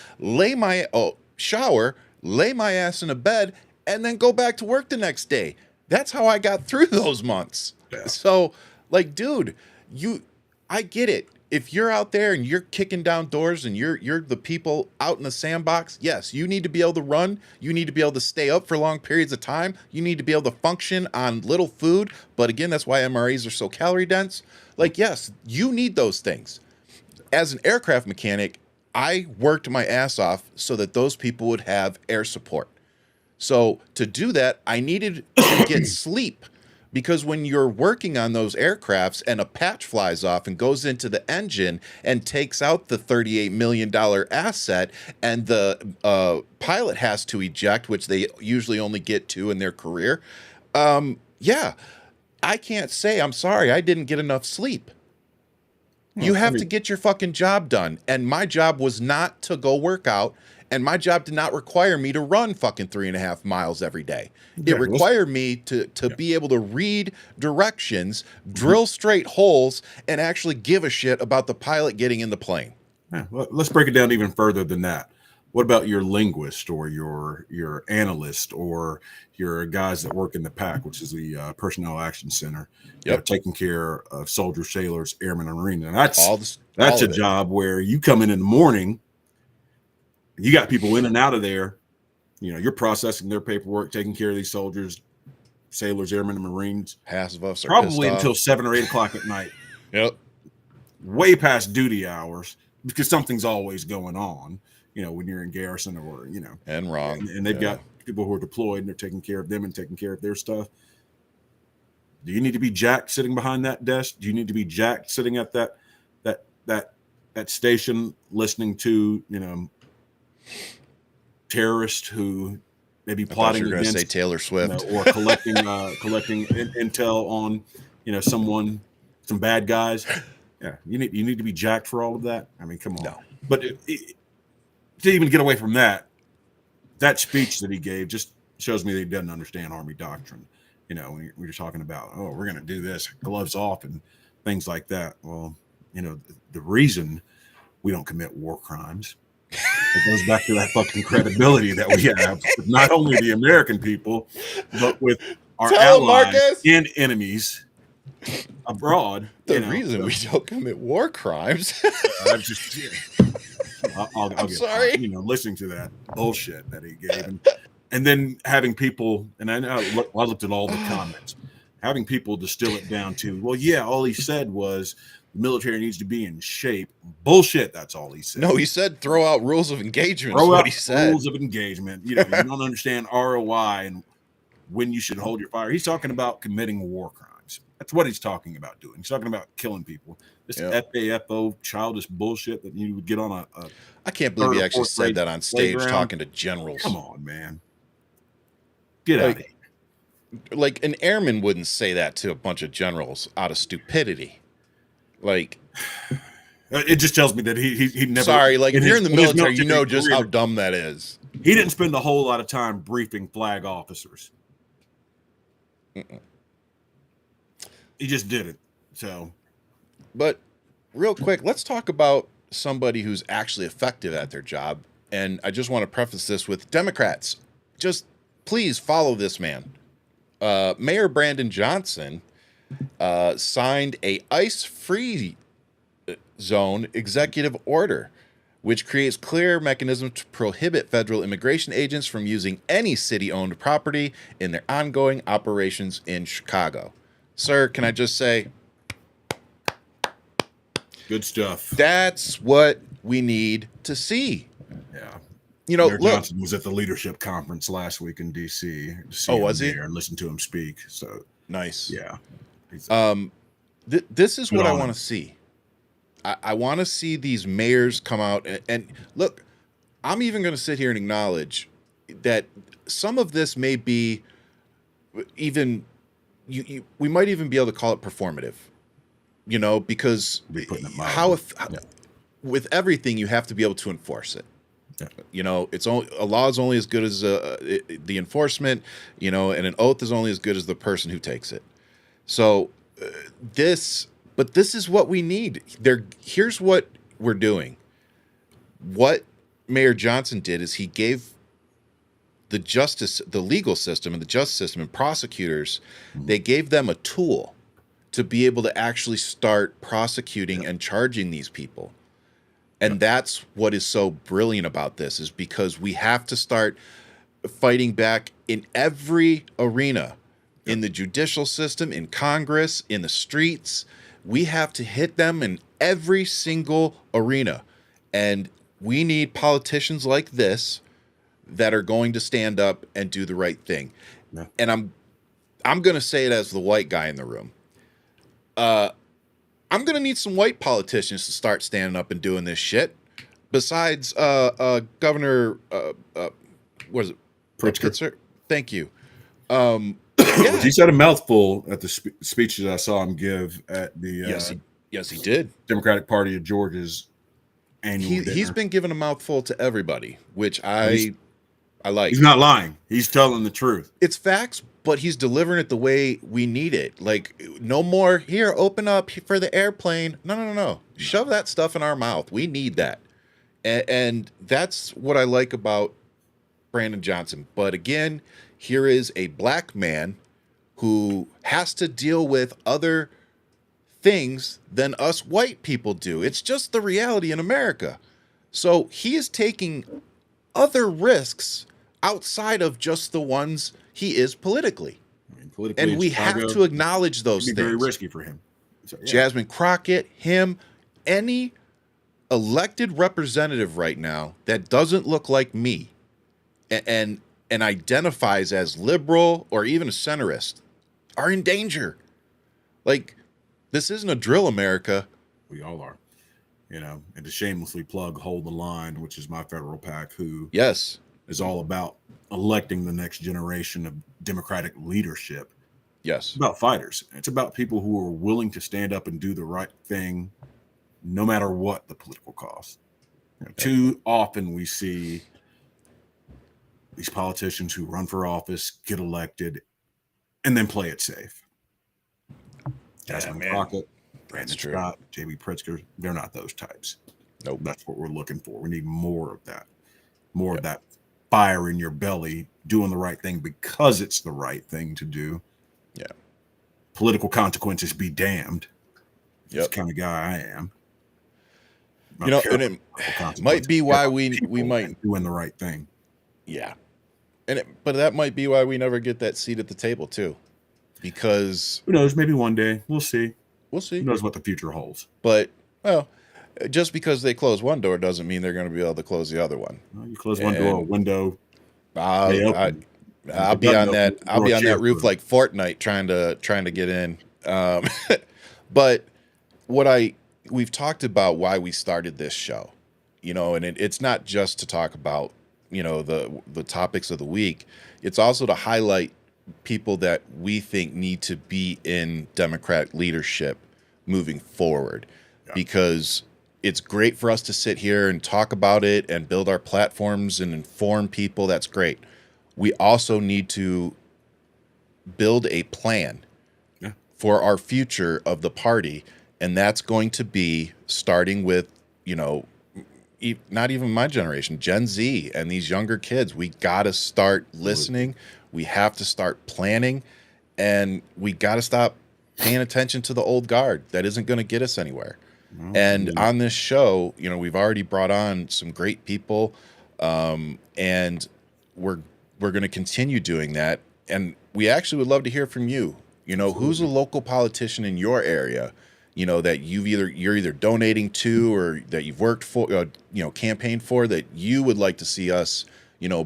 shower, lay my ass in a bed, and then go back to work the next day. That's how I got through those months. Yeah. So, dude, I get it. if you're out there and you're kicking down doors and you're the people out in the sandbox, yes, you need to be able to run. You need to be able to stay up for long periods of time. You need to be able to function on little food. But again, that's why MREs are so calorie dense. Like, yes, you need those things. As an aircraft mechanic, I worked my ass off so that those people would have air support. So to do that, I needed to get sleep. Because when you're working on those aircrafts and a patch flies off and goes into the engine and takes out the $38 million asset, and the pilot has to eject, which they usually only get to in their career, yeah, I can't say, I'm sorry, I didn't get enough sleep. You have to get your fucking job done. And my job was not to go work out. And my job did not require me to run fucking 3.5 miles every day. It required me to be able to read directions, drill straight holes, and actually give a shit about the pilot getting in the plane. Yeah, well, let's break it down even further than that. What about your linguist or your analyst or your guys that work in the PAC, which is the Personnel Action Center, taking care of soldiers, sailors, airmen, and marines? And that's a job where you come in the morning. You got people in and out of there. You know, you're processing their paperwork, taking care of these soldiers, sailors, airmen, and marines. Half of us are probably until 7 or 8 o'clock at night. Yep. Way past duty hours because something's always going on. You know, when you're in garrison or and wrong, and they've got people who are deployed and they're taking care of them and taking care of their stuff. Do you need to be jacked sitting behind that desk? Do you need to be jacked sitting at that station listening to terrorists who may be plotting against say Taylor Swift or collecting intel on some bad guys? Yeah, you need to be jacked for all of that. I mean, come on. No. But to even get away from that speech that he gave just shows me that he doesn't understand Army doctrine. When you're talking about, oh, we're going to do this, gloves off, and things like that. Well, the reason we don't commit war crimes. It goes back to that fucking credibility that we have with not only the American people, but with our allies and enemies abroad. The reason we don't commit war crimes. I'm sorry. Listening to that bullshit that he gave, and then having people, and I looked at all the comments, having people distill it down to, well, yeah, all he said was the military needs to be in shape. Bullshit. That's all he said. No, he said throw out rules of engagement. Rules of engagement. You don't understand ROI and when you should hold your fire. He's talking about committing war crimes. That's what he's talking about doing. He's talking about killing people. This FAFO childish bullshit that you would get on a I can't believe he actually said that on stage talking to generals. Come on, man. Get out of here. Like an airman wouldn't say that to a bunch of generals out of stupidity. Like, it just tells me that he never. Sorry, like if you're in the military, you know just how dumb that is. He didn't spend a whole lot of time briefing flag officers. He just did it. So, but real quick, let's talk about somebody who's actually effective at their job. And I just want to preface this with Democrats. Just please follow this man. Mayor Brandon Johnson signed a ICE-free zone executive order, which creates clear mechanisms to prohibit federal immigration agents from using any city-owned property in their ongoing operations in Chicago. Sir, can I just say, good stuff. That's what we need to see. Yeah. Mayor Johnson was at the leadership conference last week in D.C. Oh, was he? And listen to him speak. So nice. Yeah. This is what I want to see. I want to see these mayors come out and look. I'm even going to sit here and acknowledge that some of this may be even. We might even be able to call it performative. Because with everything you have to be able to enforce it. Yeah. It's only a law is only as good as the enforcement. And an oath is only as good as the person who takes it. So this is what we need. Here's what we're doing. What Mayor Johnson did is he gave the legal system and the justice system and prosecutors, they gave them a tool to be able to actually start prosecuting and charging these people. And that's what is so brilliant about this, is because we have to start fighting back in every arena, in the judicial system, in Congress, in the streets. We have to hit them in every single arena. And we need politicians like this that are going to stand up and do the right thing. Yeah. And I'm going to say it as the white guy in the room. I'm going to need some white politicians to start standing up and doing this shit. Besides Governor, what is it? Pritzker. Thank you. He said a mouthful at the speech that I saw him give at the yes, he did. Democratic Party of Georgia's annual dinner. He's been giving a mouthful to everybody, which I like. He's not lying. He's telling the truth. It's facts, but he's delivering it the way we need it. Like, no more, here, open up for the airplane. No. Shove that stuff in our mouth. We need that. And that's what I like about Brandon Johnson. But again, here is a black man who has to deal with other things than us white people do. It's just the reality in America. So he is taking other risks outside of just the ones he is politically. And we have to acknowledge those things. Very risky for him. So, yeah. Jasmine Crockett, him, any elected representative right now that doesn't look like me and identifies as liberal or even a centrist are in danger. Like, this isn't a drill America. We all are. And to shamelessly plug Hold the Line, which is my federal PAC, who is all about electing the next generation of Democratic leadership. Yes. It's about fighters. It's about people who are willing to stand up and do the right thing no matter what the political cost. Too often we see these politicians who run for office, get elected, and then play it safe. Jasmine Crockett, Brandon Scott, J.B. Pritzker, they're not those types. Nope. That's what we're looking for. We need more of that. More of that fire in your belly, doing the right thing because it's the right thing to do. Yeah. Political consequences be damned. That's the kind of guy I am. And it might be why we might doing the right thing. Yeah. But that might be why we never get that seat at the table too. Because who knows, maybe one day. We'll see. Who knows what the future holds. But just because they close one door doesn't mean they're going to be able to close the other one. Well, you close one door, a window. I'll be on that. I'll be on that roof like Fortnite trying to get in. But we've talked about why we started this show, and it's not just to talk about the topics of the week. It's also to highlight people that we think need to be in Democratic leadership moving forward, because it's great for us to sit here and talk about it and build our platforms and inform people. That's great. We also need to build a plan for our future of the party. And that's going to be starting with, not even my generation, Gen Z and these younger kids. We got to start listening. We have to start planning, and we got to stop paying attention to the old guard. That isn't going to get us anywhere. And on this show, we've already brought on some great people, and we're going to continue doing that. And we actually would love to hear from you. Who's a local politician in your area, that you're either donating to or that you've worked for, campaigned for, that you would like to see us,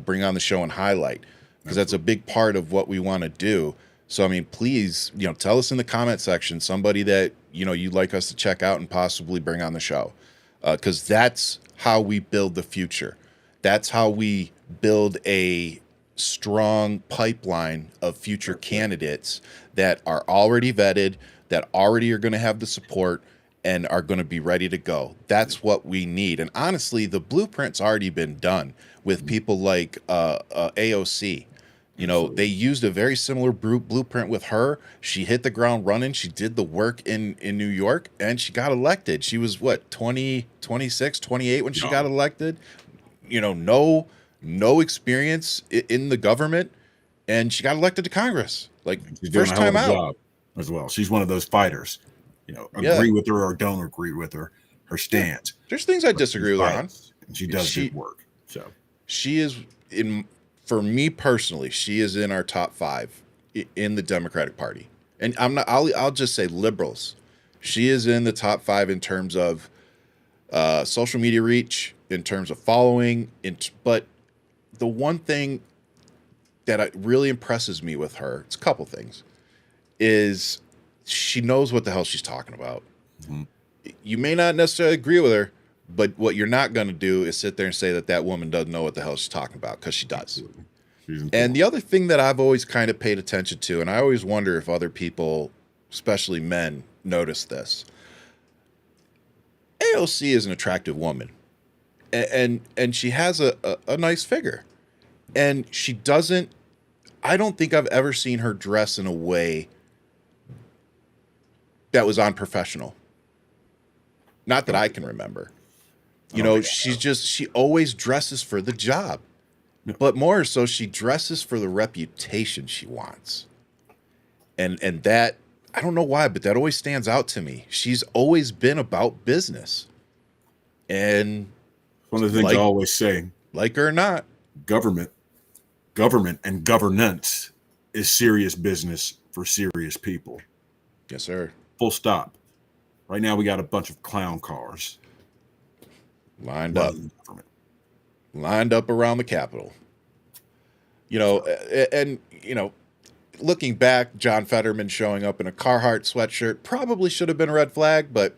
bring on the show and highlight, because that's a big part of what we want to do. So, please, tell us in the comment section somebody that, you'd like us to check out and possibly bring on the show, because that's how we build the future. That's how we build a strong pipeline of future candidates that are already vetted, that already are going to have the support and are going to be ready to go. That's what we need. And honestly, the blueprint's already been done with people like AOC. They used a very similar blueprint with her. She hit the ground running. She did the work in New York, and she got elected. She was, 26, 28 when she got elected? No experience in the government, and she got elected to Congress. Like, first time out. as well. She's one of those fighters, agree with her or don't agree with her stance. There's things I disagree with her on. And she does good work. So she is for me personally, she is in our top 5 in the Democratic Party. And I'll just say liberals. She is in the top 5 in terms of social media reach, in terms of following. But the one thing that really impresses me with her, it's a couple things, is she knows what the hell she's talking about. Mm-hmm. You may not necessarily agree with her, but what you're not going to do is sit there and say that woman doesn't know what the hell she's talking about, because she does. And the other thing that I've always kind of paid attention to, and I always wonder if other people, especially men, notice this. AOC is an attractive woman, and she has a nice figure, and she doesn't. I don't think I've ever seen her dress in a way that was unprofessional. Not that I can remember. She always dresses for the job. But more so, she dresses for the reputation she wants. And that, I don't know why, but that always stands out to me. She's always been about business. And one of the things I always say, like her or not, government and governance is serious business for serious people. Yes, sir. Full stop. Right now, we got a bunch of clown cars lined up around the Capitol. Looking back, John Fetterman showing up in a Carhartt sweatshirt probably should have been a red flag, but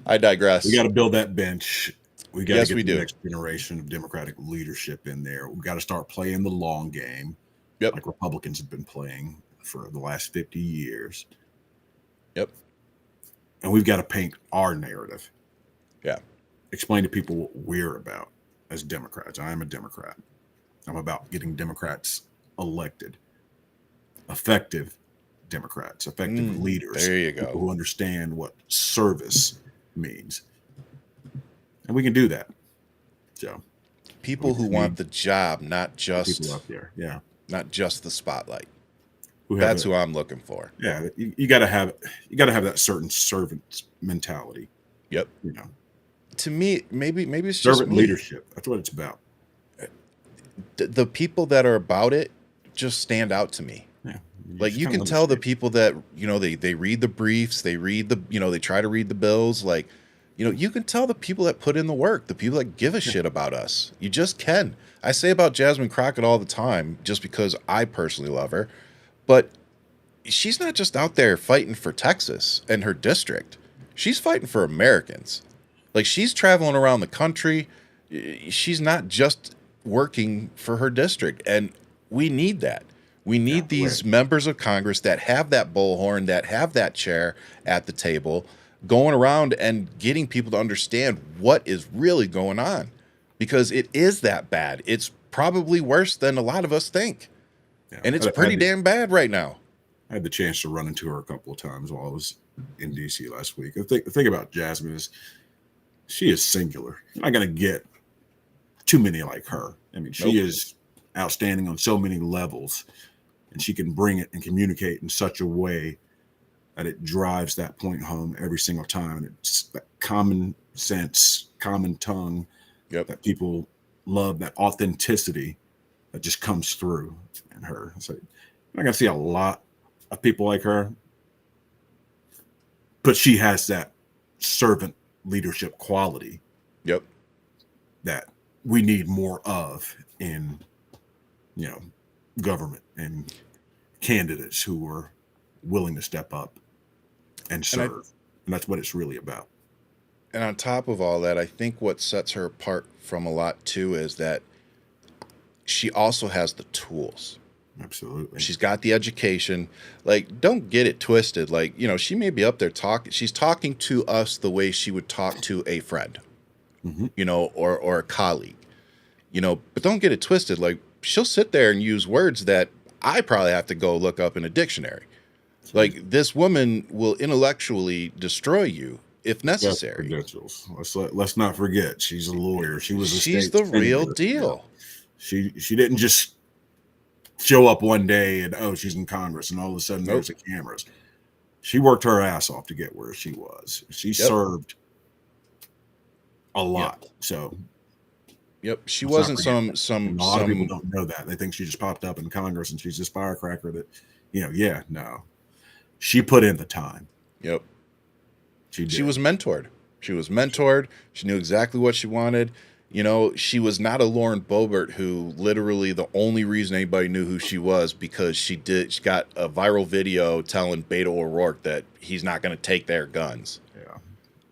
I digress. We got to build that bench. We got to get the do. Next generation of Democratic leadership in there. We got to start playing the long game, like Republicans have been playing for the last 50 years. Yep. And we've got to paint our narrative. Yeah. Explain to people what we're about as Democrats. I am a Democrat. I'm about getting Democrats elected. Effective Democrats, effective leaders. There you go. People who understand what service means. And we can do that. So people who want the job, not just people up there. Yeah. Not just the spotlight. That's who I'm looking for. Yeah, you got to have that certain servant mentality. Yep. To me, maybe it's just servant leadership. That's what it's about. The people that are about it just stand out to me. Yeah. Like you can tell the people that they read the briefs, they read they try to read the bills. Like you can tell the people that put in the work, the people that give a shit about us. You just can. I say about Jasmine Crockett all the time, just because I personally love her. But she's not just out there fighting for Texas and her district. She's fighting for Americans. Like she's traveling around the country. She's not just working for her district. And we need that. We need these members of Congress that have that bullhorn, that have that chair at the table, going around and getting people to understand what is really going on. Because it is that bad. It's probably worse than a lot of us think. Yeah, and it's pretty damn bad right now. I had the chance to run into her a couple of times while I was in D.C. last week. The thing about Jasmine is she is singular. You're not going to get too many like her. I mean, she is outstanding on so many levels, and she can bring it and communicate in such a way that it drives that point home every single time. And it's that common sense, common tongue that people love, that authenticity that just comes through in her. So you're not going to see a lot of people like her, but she has that servant leadership quality. Yep. That we need more of in, government and candidates who are willing to step up and serve. And that's what it's really about. And on top of all that, I think what sets her apart from a lot too is that she also has the tools. Absolutely. She's got the education. Like, don't get it twisted. Like, she may be up there talking. She's talking to us the way she would talk to a friend, or a colleague, but don't get it twisted. Like, she'll sit there and use words that I probably have to go look up in a dictionary. Like, this woman will intellectually destroy you if necessary. Credentials. Let's not forget, she's a lawyer. She's the real deal. She didn't just show up one day and, oh, she's in Congress, and all of a sudden there's the cameras. She worked her ass off to get where she was. She served a lot. So, she wasn't some. A lot of people don't know that. They think she just popped up in Congress and she's this firecracker that, no. She put in the time. Yep. She was mentored. She knew exactly what she wanted. She was not a Lauren Boebert who literally the only reason anybody knew who she was because she got a viral video telling Beto O'Rourke that he's not going to take their guns. Yeah.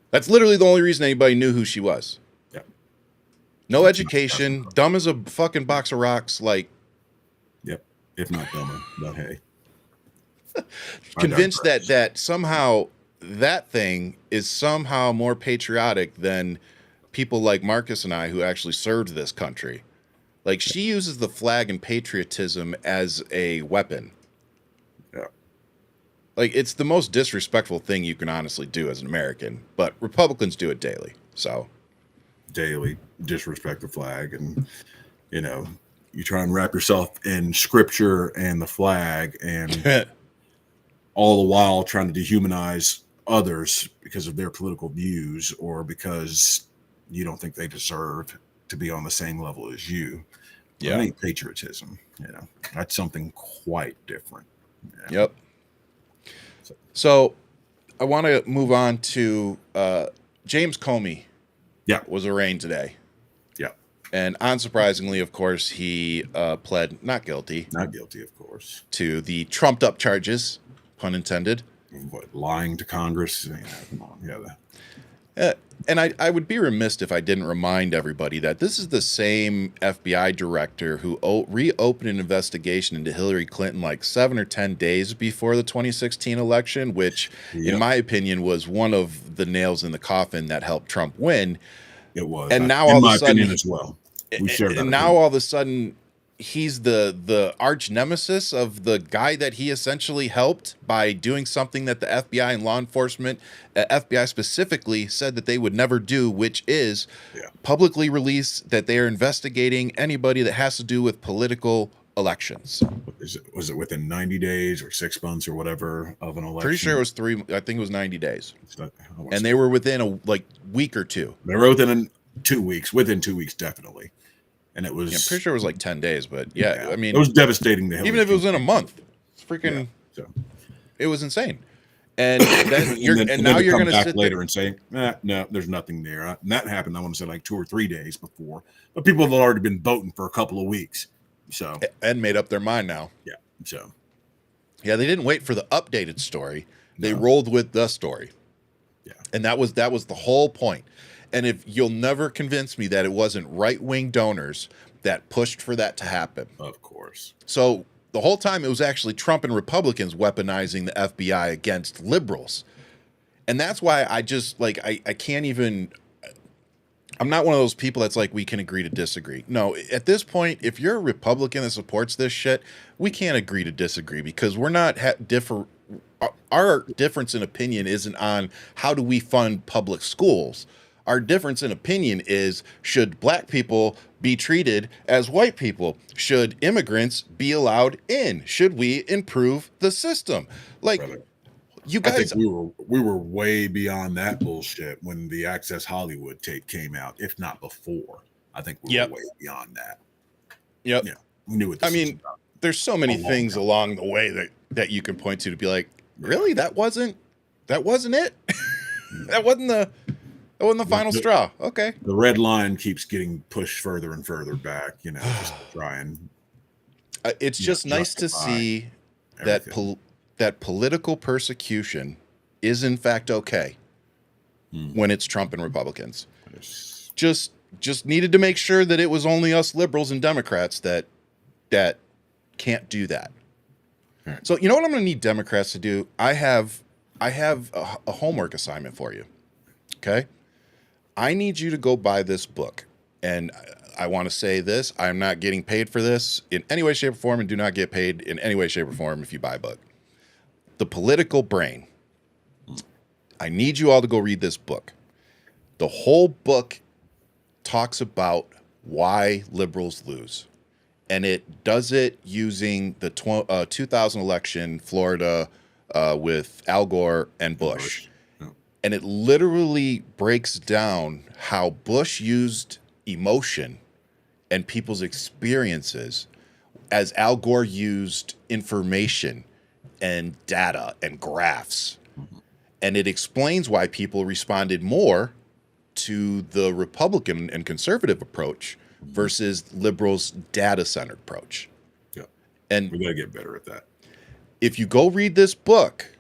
That's literally the only reason anybody knew who she was. Yeah. No education, dumb as a fucking box of rocks, like. Yep. If not dumber, but hey. Convinced that somehow that thing is somehow more patriotic than people like Marcus and I who actually served this country. Like, she uses the flag and patriotism as a weapon. Yeah. Like, it's the most disrespectful thing you can honestly do as an American, but Republicans do it daily. So daily disrespect the flag, and you try and wrap yourself in scripture and the flag, and all the while trying to dehumanize others because of their political views or because you don't think they deserve to be on the same level as you. Yeah. That ain't patriotism. That's something quite different. Yeah. Yep. So I want to move on to James Comey. Yeah. Was arraigned today. Yeah. And unsurprisingly, of course, he pled not guilty. Not guilty, of course. To the trumped up charges, pun intended. What, lying to Congress? Come on. Yeah. And I would be remiss if I didn't remind everybody that this is the same FBI director who reopened an investigation into Hillary Clinton like 7 or 10 days before the 2016 election, which, in my opinion, was one of the nails in the coffin that helped Trump win. It was. And now, all of a sudden, opinion as well. We shared that. And now, all of a sudden, he's the arch nemesis of the guy that he essentially helped by doing something that the FBI and law enforcement, FBI specifically, said that they would never do, which is publicly release that they are investigating anybody that has to do with political elections. Was it within 90 days or 6 months or whatever of an election? Pretty sure it was I think it was 90 days. And they were within a week or two. They were within 2 weeks, definitely. And it was. I'm pretty sure it was like 10 days, but I mean, it was devastating to him. Even if it was in a month, it's freaking. Yeah, it was insane. And then now you're going to sit later and say, no, there's nothing there. And that happened, I want to say, like 2 or 3 days before. But people had already been voting for a couple of weeks. So. And made up their mind now. Yeah. So. Yeah, they didn't wait for the updated story. They rolled with the story. Yeah. And that was the whole point. And if you'll never convince me that it wasn't right-wing donors that pushed for that to happen. Of course. So the whole time it was actually Trump and Republicans weaponizing the FBI against liberals. And that's why I just, like, I can't even, I'm not one of those people that's like, we can agree to disagree. No, at this point, if you're a Republican that supports this shit, we can't agree to disagree because we're not our difference in opinion isn't on how do we fund public schools. Our difference in opinion is, should black people be treated as white people? Should immigrants be allowed in? Should we improve the system? Like, brother, you guys, I think we were way beyond that bullshit when the Access Hollywood tape came out, if not before. I think we were way beyond that. Yep. Yeah, we knew what this was about. There's so many things along the way that you can point to be like, really, that wasn't it. That wasn't the final straw. Okay. The red line keeps getting pushed further and further back, just to try and. It's just nice to see everything. that political persecution is in fact okay when it's Trump and Republicans. Just needed to make sure that it was only us liberals and Democrats that can't do that. Right. So you know what I'm going to need Democrats to do? I have a homework assignment for you. Okay. I need you to go buy this book. And I want to say this. I'm not getting paid for this in any way, shape, or form, and do not get paid in any way, shape, or form if you buy a book. The Political Brain. I need you all to go read this book. The whole book talks about why liberals lose. and it does it using the 2000 election, Florida, with Al Gore and Bush. Yeah. And it literally breaks down how Bush used emotion and people's experiences as Al Gore used information and data and graphs. And it explains why people responded more to the Republican and conservative approach versus liberals' data-centered approach. Yeah. And we got to get better at that. If you go read this book,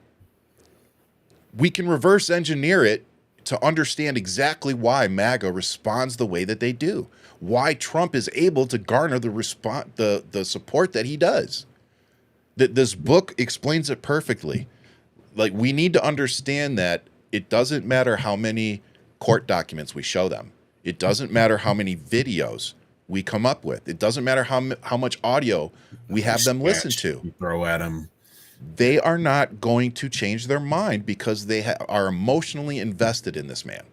we can reverse engineer it to understand exactly why MAGA responds the way that they do, why Trump is able to garner the support that he does. That this book explains it perfectly. Like, we need to understand that it doesn't matter how many court documents we show them. It doesn't matter how many videos we come up with. It doesn't matter how much audio we have them listen to. You throw at them. They are not going to change their mind because they are emotionally invested in this man.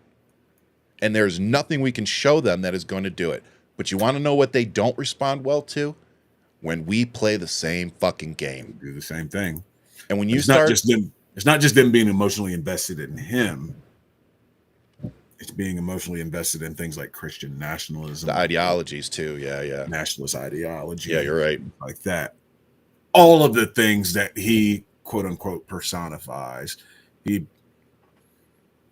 And there's nothing we can show them that is going to do it. But you want to know what they don't respond well to? When we play the same fucking game. Do the same thing. And when you it's not just them being emotionally invested in him. It's being emotionally invested in things like Christian nationalism. The ideologies too. Yeah. Nationalist ideology. Yeah, you're right. Like that. All of the things that he, quote unquote, personifies. He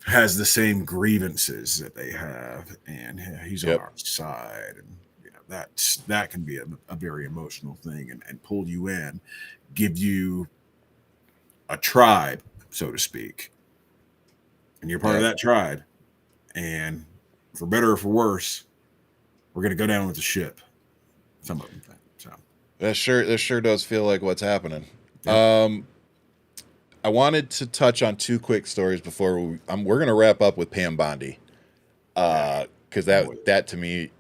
has the same grievances that they have, and he's on our side. And that can be a very emotional thing and pull you in, give you a tribe, so to speak. And you're part of that tribe. And for better or for worse, we're going to go down with the ship. Some of them think. So that sure does feel like what's happening. Yep. I wanted to touch on two quick stories before we're going to wrap up with Pam Bondi. Because that to me,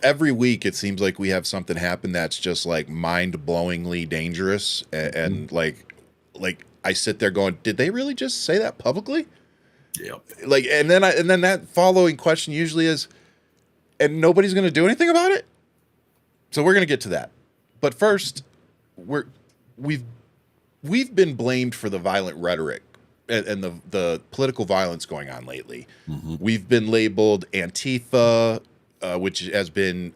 every week it seems like we have something happen that's just like mind-blowingly dangerous, and like I sit there going, did they really just say that publicly? Yeah. Like, and then that following question usually is, and nobody's going to do anything about it. So we're going to get to that, but first, we've been blamed for the violent rhetoric and the political violence going on lately. Mm-hmm. We've been labeled Antifa, which has been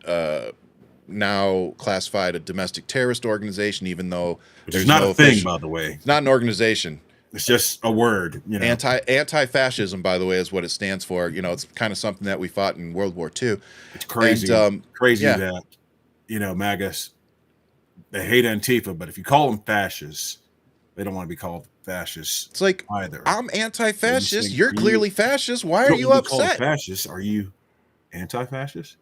now classified a domestic terrorist organization, even though there's not a thing, by the way. It's not an organization. It's just a word. Anti-fascism, by the way, is what it stands for. It's kind of something that we fought in World War II. It's crazy. That MAGAs, they hate Antifa, but if you call them fascists, they don't want to be called fascists. It's like, either. I'm anti-fascist. You're clearly fascist. Why are you upset? Fascist? Are you anti-fascist?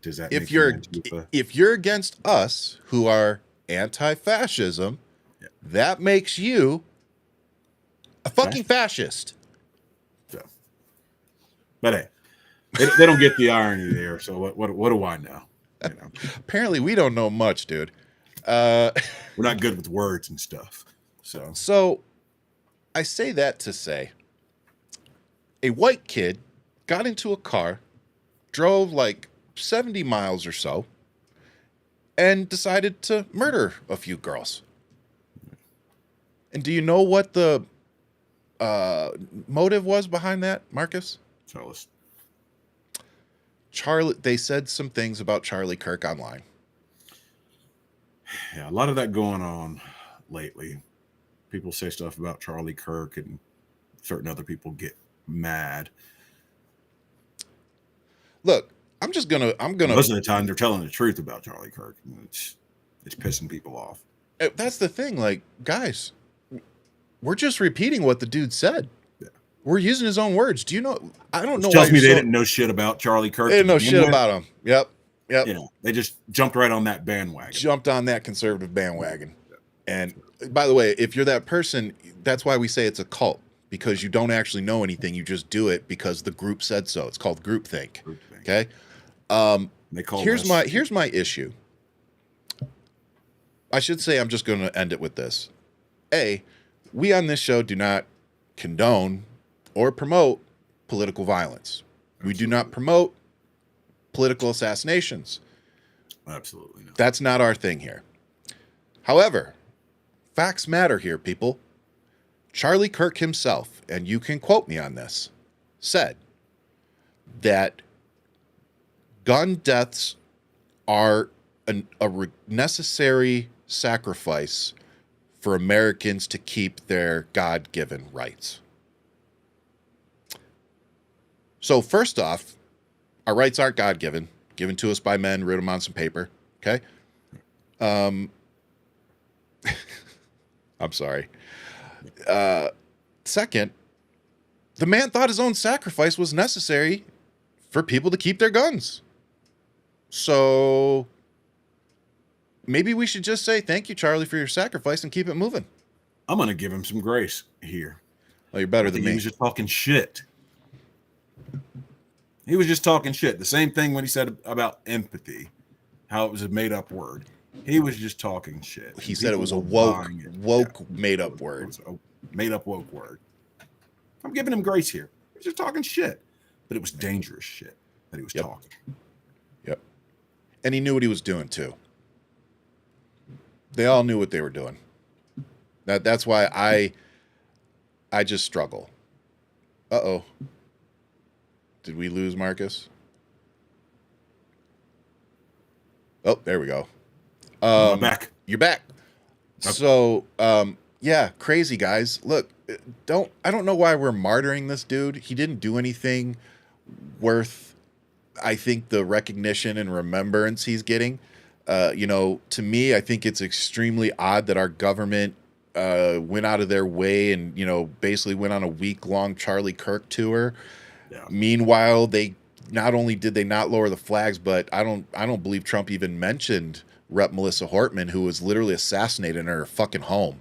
Does that if you're against us who are anti-fascism, that makes you a fucking fascist. So, but hey, they don't get the irony there. So what do I know? Apparently, we don't know much, dude. We're not good with words and stuff. So I say that to say, a white kid got into a car, drove like 70 miles or so, and decided to murder a few girls. And do you know what the motive was behind that, Marcus? Tell us. They said some things about Charlie Kirk online. Yeah, a lot of that going on lately. People say stuff about Charlie Kirk, and certain other people get mad. Look, I'm gonna. Most of the time, they're telling the truth about Charlie Kirk. And it's pissing people off. That's the thing, like, guys. We're just repeating what the dude said. Yeah. We're using his own words. Do you know? I don't know. Tells me they didn't know shit about Charlie Kirk. They didn't know shit about him. Yep. They just jumped right on that bandwagon. Jumped on that conservative bandwagon. Yeah. And by the way, if you're that person, that's why we say it's a cult, because you don't actually know anything. You just do it because the group said so. It's called groupthink. Okay. Here's my issue. I should say I'm just going to end it with this. We on this show do not condone or promote political violence. Absolutely. We do not promote political assassinations. Absolutely not. That's not our thing here. However, facts matter here, people. Charlie Kirk himself, and you can quote me on this, said that gun deaths are a necessary sacrifice for Americans to keep their God-given rights. So first off, our rights aren't God-given, given to us by men, written on some paper, okay? I'm sorry. Second, the man thought his own sacrifice was necessary for people to keep their guns. So maybe we should just say thank you, Charlie, for your sacrifice and keep it moving. I'm going to give him some grace here. Oh, you're better than me. He was just talking shit. He was just talking shit. The same thing when he said about empathy, how it was a made-up word. He was just talking shit. He said it was a woke made-up word. It was a made-up woke word. I'm giving him grace here. He was just talking shit. But it was dangerous shit that he was talking. Yep. And he knew what he was doing, too. They all knew what they were doing. That's why I just struggle. Uh-oh. Did we lose Marcus? Oh, there we go. I'm back. You're back. Okay. So, yeah, crazy guys. Look, I don't know why we're martyring this dude. He didn't do anything worth, I think, the recognition and remembrance he's getting. To me, I think it's extremely odd that our government went out of their way and, basically went on a week-long Charlie Kirk tour. Yeah. Meanwhile, they not only did they not lower the flags, but I don't believe Trump even mentioned Rep. Melissa Hortman, who was literally assassinated in her fucking home.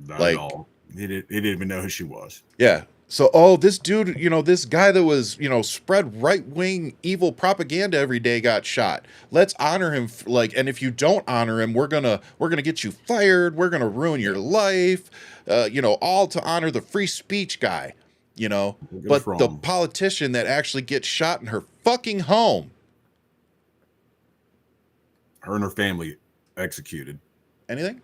Not at all. He didn't even know who she was. Yeah. So, this dude, this guy that was, spread right-wing evil propaganda every day got shot. Let's honor him. And if you don't honor him, we're gonna get you fired. We're gonna ruin your life. All to honor the free speech guy. But the politician that actually gets shot in her fucking home. Her and her family executed. Anything?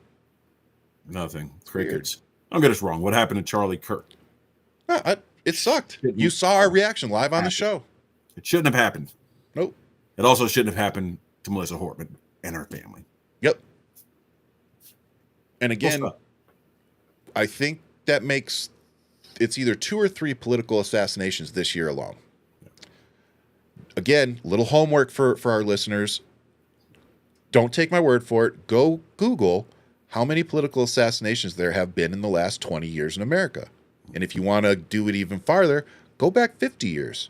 Nothing. Crickets. Don't get us wrong. What happened to Charlie Kirk? It sucked. You saw our reaction live on the show. It shouldn't have happened. Nope. It also shouldn't have happened to Melissa Hortman and her family. Yep. And again, I think that makes it's either 2 or 3 political assassinations this year alone. Again, little homework for our listeners. Don't take my word for it. Go Google how many political assassinations there have been in the last 20 years in America. And if you want to do it even farther, go back 50 years.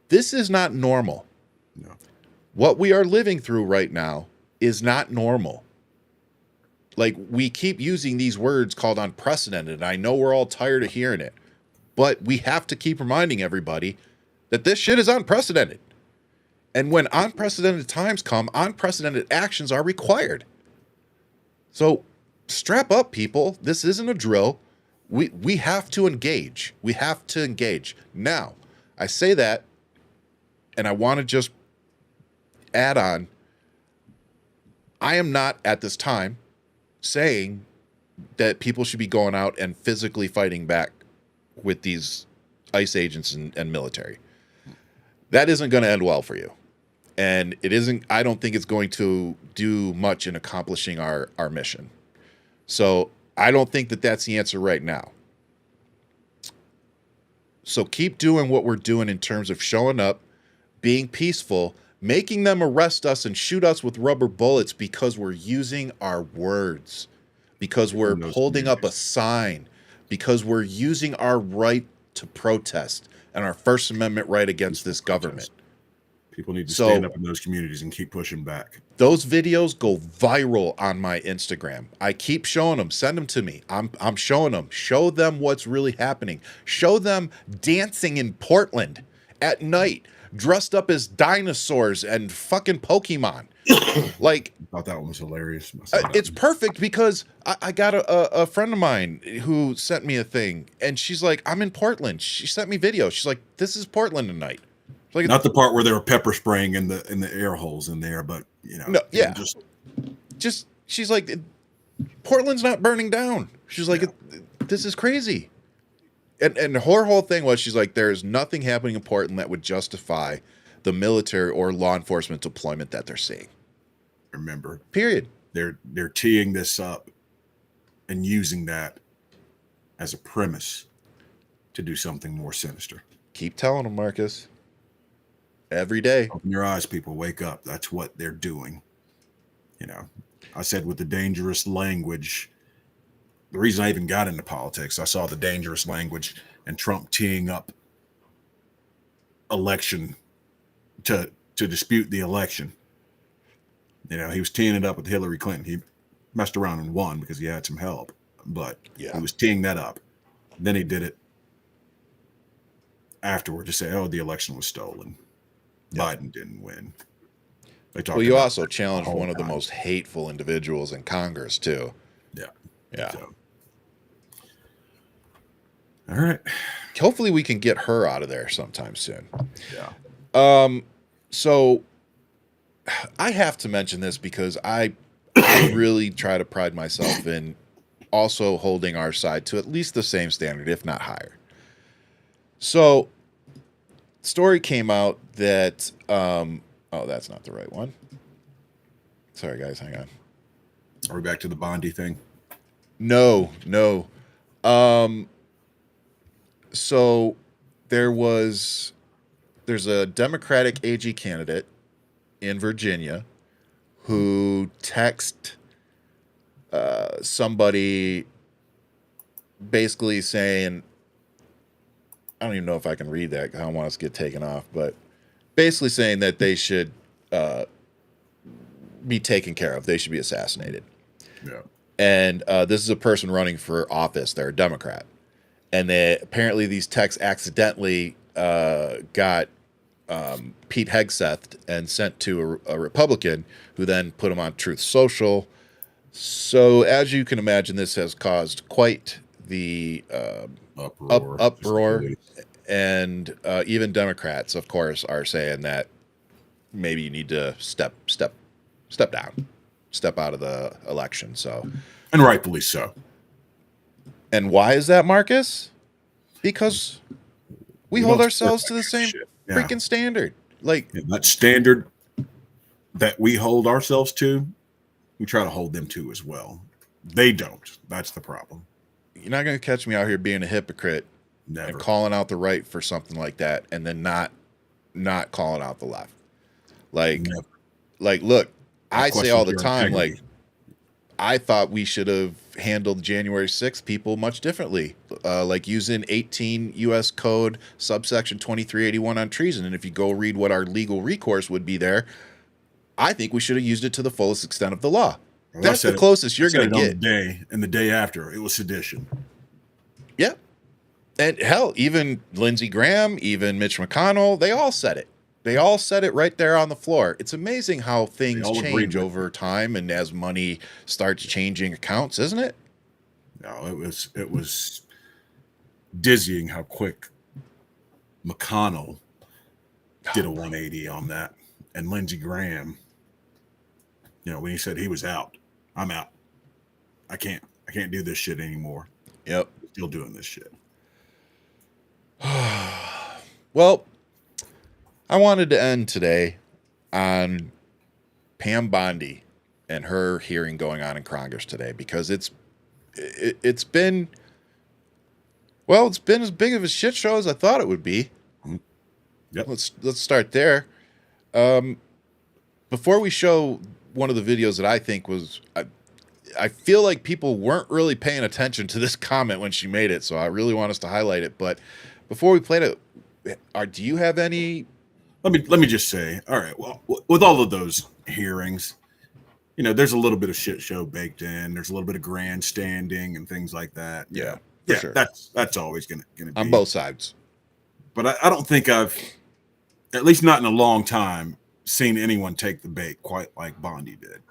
This is not normal. No. What we are living through right now is not normal. Like, we keep using these words called unprecedented. I know we're all tired of hearing it, but we have to keep reminding everybody that this shit is unprecedented. And when unprecedented times come, unprecedented actions are required. So strap up, people. This isn't a drill. We have to engage. We have to engage. Now, I say that, and I want to just add on, I am not at this time saying that people should be going out and physically fighting back with these ICE agents and military. That isn't going to end well for you. And it isn't, I don't think it's going to do much in accomplishing our mission. So I don't think that that's the answer right now. So keep doing what we're doing in terms of showing up, being peaceful, making them arrest us and shoot us with rubber bullets because we're using our words, because we're holding up a sign, because we're using our right to protest and our First Amendment right against this government. People need to stand up in those communities and keep pushing back. Those videos go viral on my Instagram. I keep showing them. Send them to me. I'm showing them. Show them what's really happening. Show them dancing in Portland at night, dressed up as dinosaurs and fucking Pokemon. Like, I thought that one was hilarious. It's perfect because I got a friend of mine who sent me a thing, and she's like, I'm in Portland. She sent me video. She's like, this is Portland tonight. Like, not the part where they were pepper spraying in the air holes in there, but no, yeah, just she's like, Portland's not burning down. She's like, this is crazy. And her whole thing was, she's like, there is nothing happening in Portland that would justify the military or law enforcement deployment that they're seeing. remember, Period. they're teeing this up and using that as a premise to do something more sinister. Keep telling them, Marcus. Every day. Open your eyes, people. Wake up. That's what they're doing. I said with the dangerous language, the reason I even got into politics, I saw the dangerous language and Trump teeing up election to dispute the election. He was teeing it up with Hillary Clinton. He messed around and won because he had some help, but he was teeing that up. Then he did it afterward to say, oh, the election was stolen. Biden didn't win. Well, you also challenged one of the most hateful individuals in Congress, too. Yeah. So, all right. Hopefully we can get her out of there sometime soon. Yeah. So I have to mention this because I really try to pride myself in also holding our side to at least the same standard, if not higher. So, story came out that oh, that's not the right one. Sorry, guys, hang on. Are we back to the Bondi thing? No. So there's a Democratic AG candidate in Virginia who texted somebody basically saying, I don't even know if I can read that because I don't want us to get taken off, but basically saying that they should be taken care of. They should be assassinated. Yeah. And this is a person running for office. They're a Democrat. And apparently these texts accidentally got Pete Hegseth and sent to a Republican who then put them on Truth Social. So as you can imagine, this has caused quite the uproar. And even Democrats, of course, are saying that maybe you need to step down, step out of the election. So, and rightfully so. And why is that, Marcus? Because we hold ourselves to the same freaking standard. Like that standard that we hold ourselves to, we try to hold them to as well. They don't. That's the problem. You're not going to catch me out here being a hypocrite. Never. And calling out the right for something like that, and then not calling out the left. Like, look, I say all the time, like, I thought we should have handled January 6th people much differently, like using 18 U.S. Code subsection 2381 on treason. And if you go read what our legal recourse would be there, I think we should have used it to the fullest extent of the law. Well, that's the closest you're going to get. The day after, it was sedition. Yeah. And hell, even Lindsey Graham, even Mitch McConnell, they all said it. They all said it right there on the floor. It's amazing how things change over time and as money starts changing accounts, isn't it? No, it was dizzying how quick McConnell did a 180 on that. And Lindsey Graham, when he said he was out, I'm out. I can't do this shit anymore. Yep. Still doing this shit. Well, I wanted to end today on Pam Bondi and her hearing going on in Congress today because it's been as big of a shit show as I thought it would be. Yep. Let's start there. Before we show one of the videos that I think was, I feel like people weren't really paying attention to this comment when she made it, so I really want us to highlight it. But before we played it, do you have any? Let me just say, all right. Well, with all of those hearings, there's a little bit of shit show baked in. There's a little bit of grandstanding and things like that. Yeah, sure. That's always gonna be on both sides. But I don't think I've, at least not in a long time, seen anyone take the bait quite like Bondi did.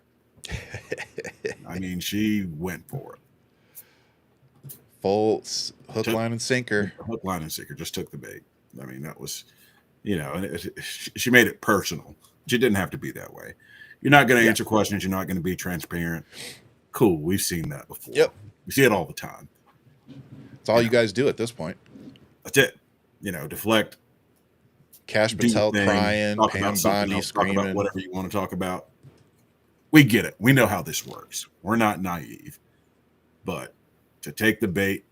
I mean, she went for it. Full hook, line, and sinker. Hook, line, and sinker. Just took the bait. I mean, that was You know, and she made it personal. She didn't have to be that way. You're not going to answer questions. You're not going to be transparent. Cool. We've seen that before. Yep. We see it all the time. It's all you guys do at this point. That's it. You know, deflect. Cash Patel crying, Pam Bondi screaming. Talk about whatever you want to talk about. We get it. We know how this works. We're not naive. But to take the bait,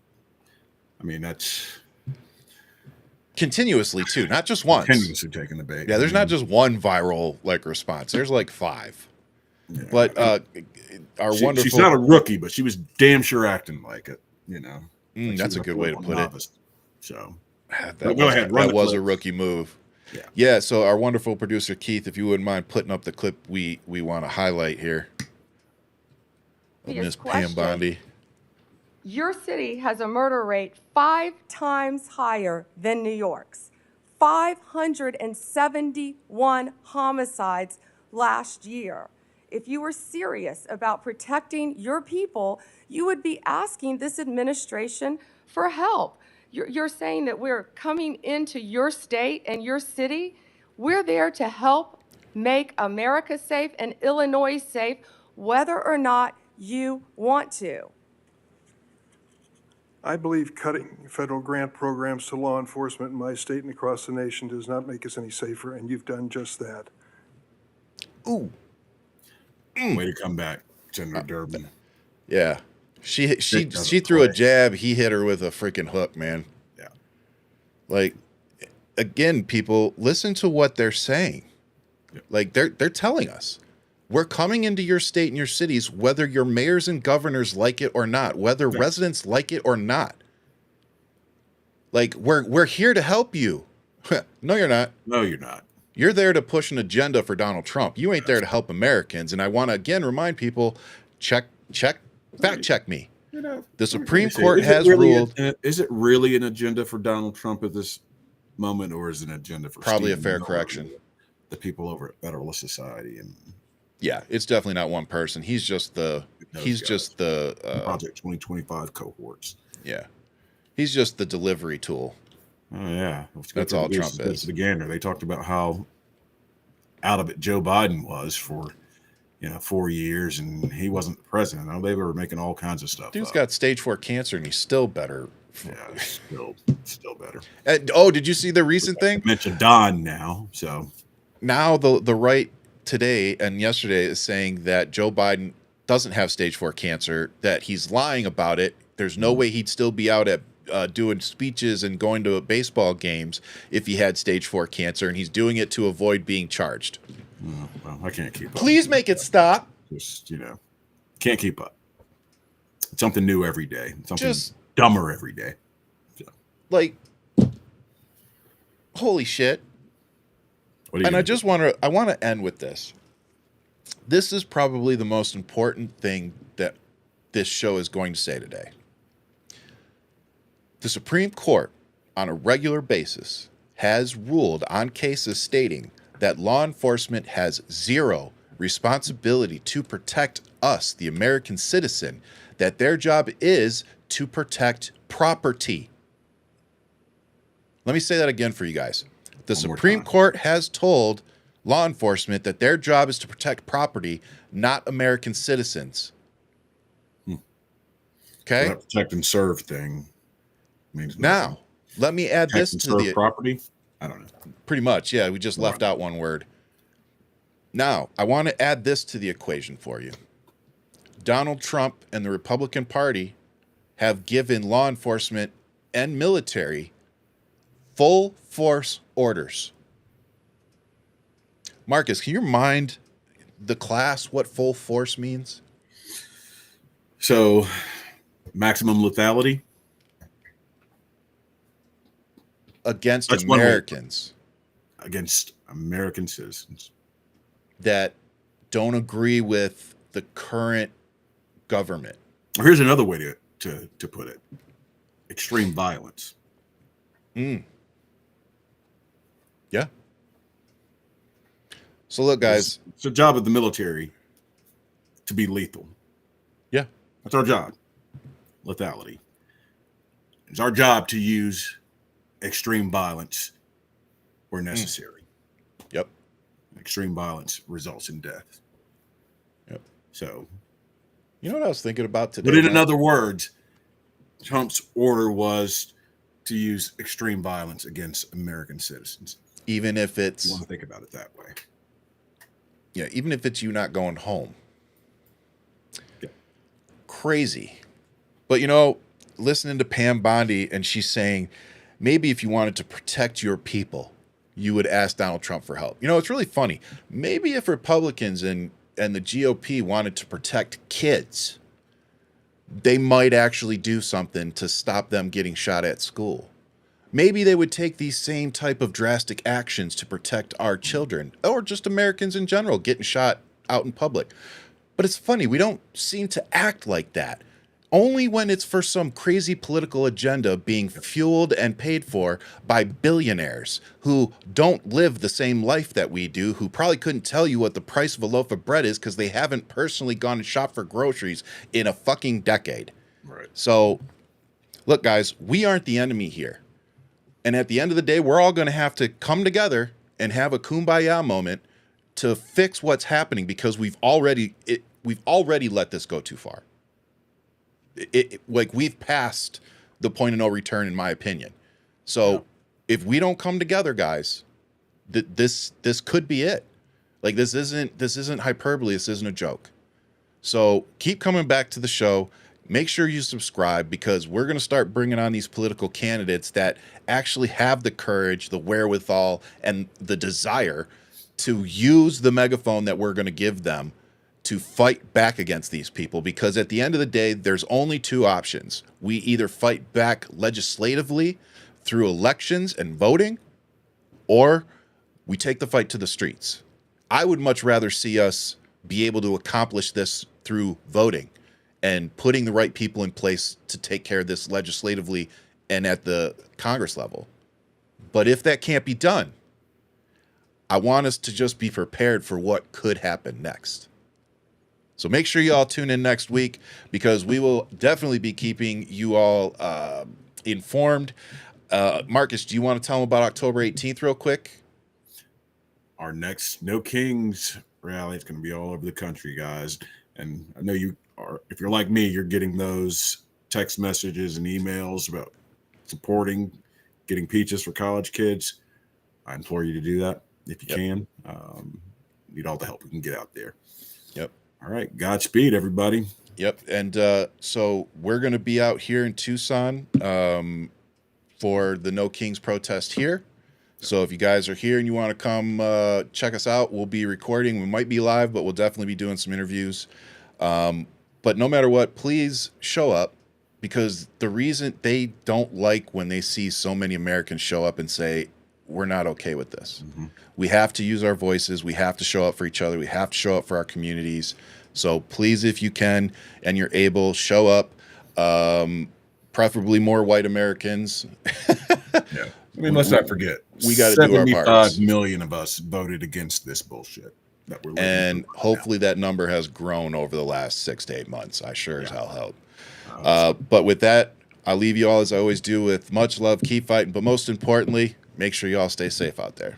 I mean, that's... Continuously, too. Not just once. Continuously taking the bait. Yeah, there's not just one viral, like, response. There's, like, 5. Yeah. But wonderful... She's not a rookie, but she was damn sure acting like it, you know. Like that's a good way to put it. So... Go ahead. That was a rookie move. Yeah. So our wonderful producer Keith, if you wouldn't mind putting up the clip we want to highlight here of Miss Pam Bondi. Your city has a murder rate 5 times higher than New York's. 571 homicides last year. If you were serious about protecting your people, you would be asking this administration for help. You're saying that we're coming into your state and your city. We're there to help make America safe and Illinois safe, whether or not you want to. I believe cutting federal grant programs to law enforcement in my state and across the nation does not make us any safer, and you've done just that. Ooh. Way to come back, Senator Durbin. Yeah. She threw a jab. He hit her with a freaking hook, man. Yeah. Like, again, people, listen to what they're saying. Yeah. Like, they're telling us. We're coming into your state and your cities, whether your mayors and governors like it or not, whether residents like it or not. Like, we're here to help you. No, you're not. No, you're not. You're there to push an agenda for Donald Trump. You ain't there to help Americans. And I want to, again, remind people, fact check me. You know, the Supreme Court has ruled. Is it really an agenda for Donald Trump at this moment, or is it an agenda for probably a fair correction? The people over at Federalist Society and yeah, it's definitely not one person. He's just the Project 2025 cohorts. Yeah, he's just the delivery tool. Oh yeah, that's all Trump is. The gander. They talked about how out of it Joe Biden was for 4 years, and he wasn't the president. Now they were making all kinds of stuff. Dude's got stage 4 cancer, and he's still better. Yeah, still better. And, did you see the recent thing? I mentioned Don now, so now the right today and yesterday is saying that Joe Biden doesn't have stage 4 cancer, that he's lying about it. There's no way he'd still be out at doing speeches and going to baseball games if he had stage 4 cancer, and he's doing it to avoid being charged. Oh, well, I can't keep up. Please make it stop. Just, can't keep up. It's something new every day. Something dumber every day. So. Like, holy shit. And I want to end with this. This is probably the most important thing that this show is going to say today. The Supreme Court, on a regular basis, has ruled on cases stating that law enforcement has zero responsibility to protect us, the American citizen, that their job is to protect property. Let me say that again for you guys. The Supreme Court has told law enforcement that their job is to protect property, not American citizens. Okay? That protect and serve thing means nothing. Now, let me add this to the property. I don't know. Pretty much, yeah. We just left out one word. Now, I want to add this to the equation for you. Donald Trump and the Republican Party have given law enforcement and military full force orders. Marcus, can you remind the class what full force means? So, maximum lethality against Americans. Against American citizens that don't agree with the current government. Here's another way to put it. Extreme violence. Yeah. So look, guys. It's the job of the military to be lethal. Yeah. That's our job. Lethality. It's our job to use extreme violence where necessary. Yep. Extreme violence results in death. Yep. So, you know what I was thinking about today? but in Mike? other words, Trump's order was to use extreme violence against American citizens. Even if You it's want to think about it that way. yeah, even if it's you not going home. Yeah. Crazy. But you know, listening to Pam Bondi and she's saying maybe if you wanted to protect your people, you would ask Donald Trump for help. You know, it's really funny. Maybe if Republicans and the GOP wanted to protect kids, they might actually do something to stop them getting shot at school. Maybe they would take these same type of drastic actions to protect our children or just Americans in general getting shot out in public. But it's funny, we don't seem to act like that. Only when it's for some crazy political agenda being fueled and paid for by billionaires who don't live the same life that we do, who probably couldn't tell you what the price of a loaf of bread is because they haven't personally gone and shopped for groceries in a fucking decade. Right. So, look, guys, we aren't the enemy here. And at the end of the day, we're all going to have to come together and have a kumbaya moment to fix what's happening because we've already let this go too far. Like we've passed the point of no return, in my opinion. So if we don't come together, guys, this could be it. Like this isn't hyperbole. This isn't a joke. So keep coming back to the show. Make sure you subscribe because we're going to start bringing on these political candidates that actually have the courage, the wherewithal, and the desire to use the megaphone that we're going to give them to fight back against these people. Because at the end of the day, there's only two options. We either fight back legislatively through elections and voting, or we take the fight to the streets. I would much rather see us be able to accomplish this through voting and putting the right people in place to take care of this legislatively and at the Congress level. But if that can't be done, I want us to just be prepared for what could happen next. So make sure you all tune in next week because we will definitely be keeping you all informed. Marcus, do you want to tell them about October 18th real quick? Our next No Kings rally is going to be all over the country, guys. And I know you are, if you're like me, you're getting those text messages and emails about supporting getting peaches for college kids. I implore you to do that if you can. Need all the help we can get out there. Yep. All right. Godspeed, everybody. Yep. And so we're going to be out here in Tucson for the No Kings protest here. So if you guys are here and you want to come check us out, we'll be recording. We might be live, but we'll definitely be doing some interviews. But no matter what, please show up because the reason they don't like when they see so many Americans show up and say, we're not okay with this. Mm-hmm. We have to use our voices. We have to show up for each other. We have to show up for our communities. So please, if you can and you're able, show up. Preferably more white Americans. Yeah. I mean, let's not forget. We got to do our parts. 75 million of us voted against this bullshit. That we're and hopefully that number has grown over the last 6 to 8 months. I sure as hell hope. But with that, I'll leave you all as I always do with much love. Keep fighting. But most importantly, make sure you all stay safe out there.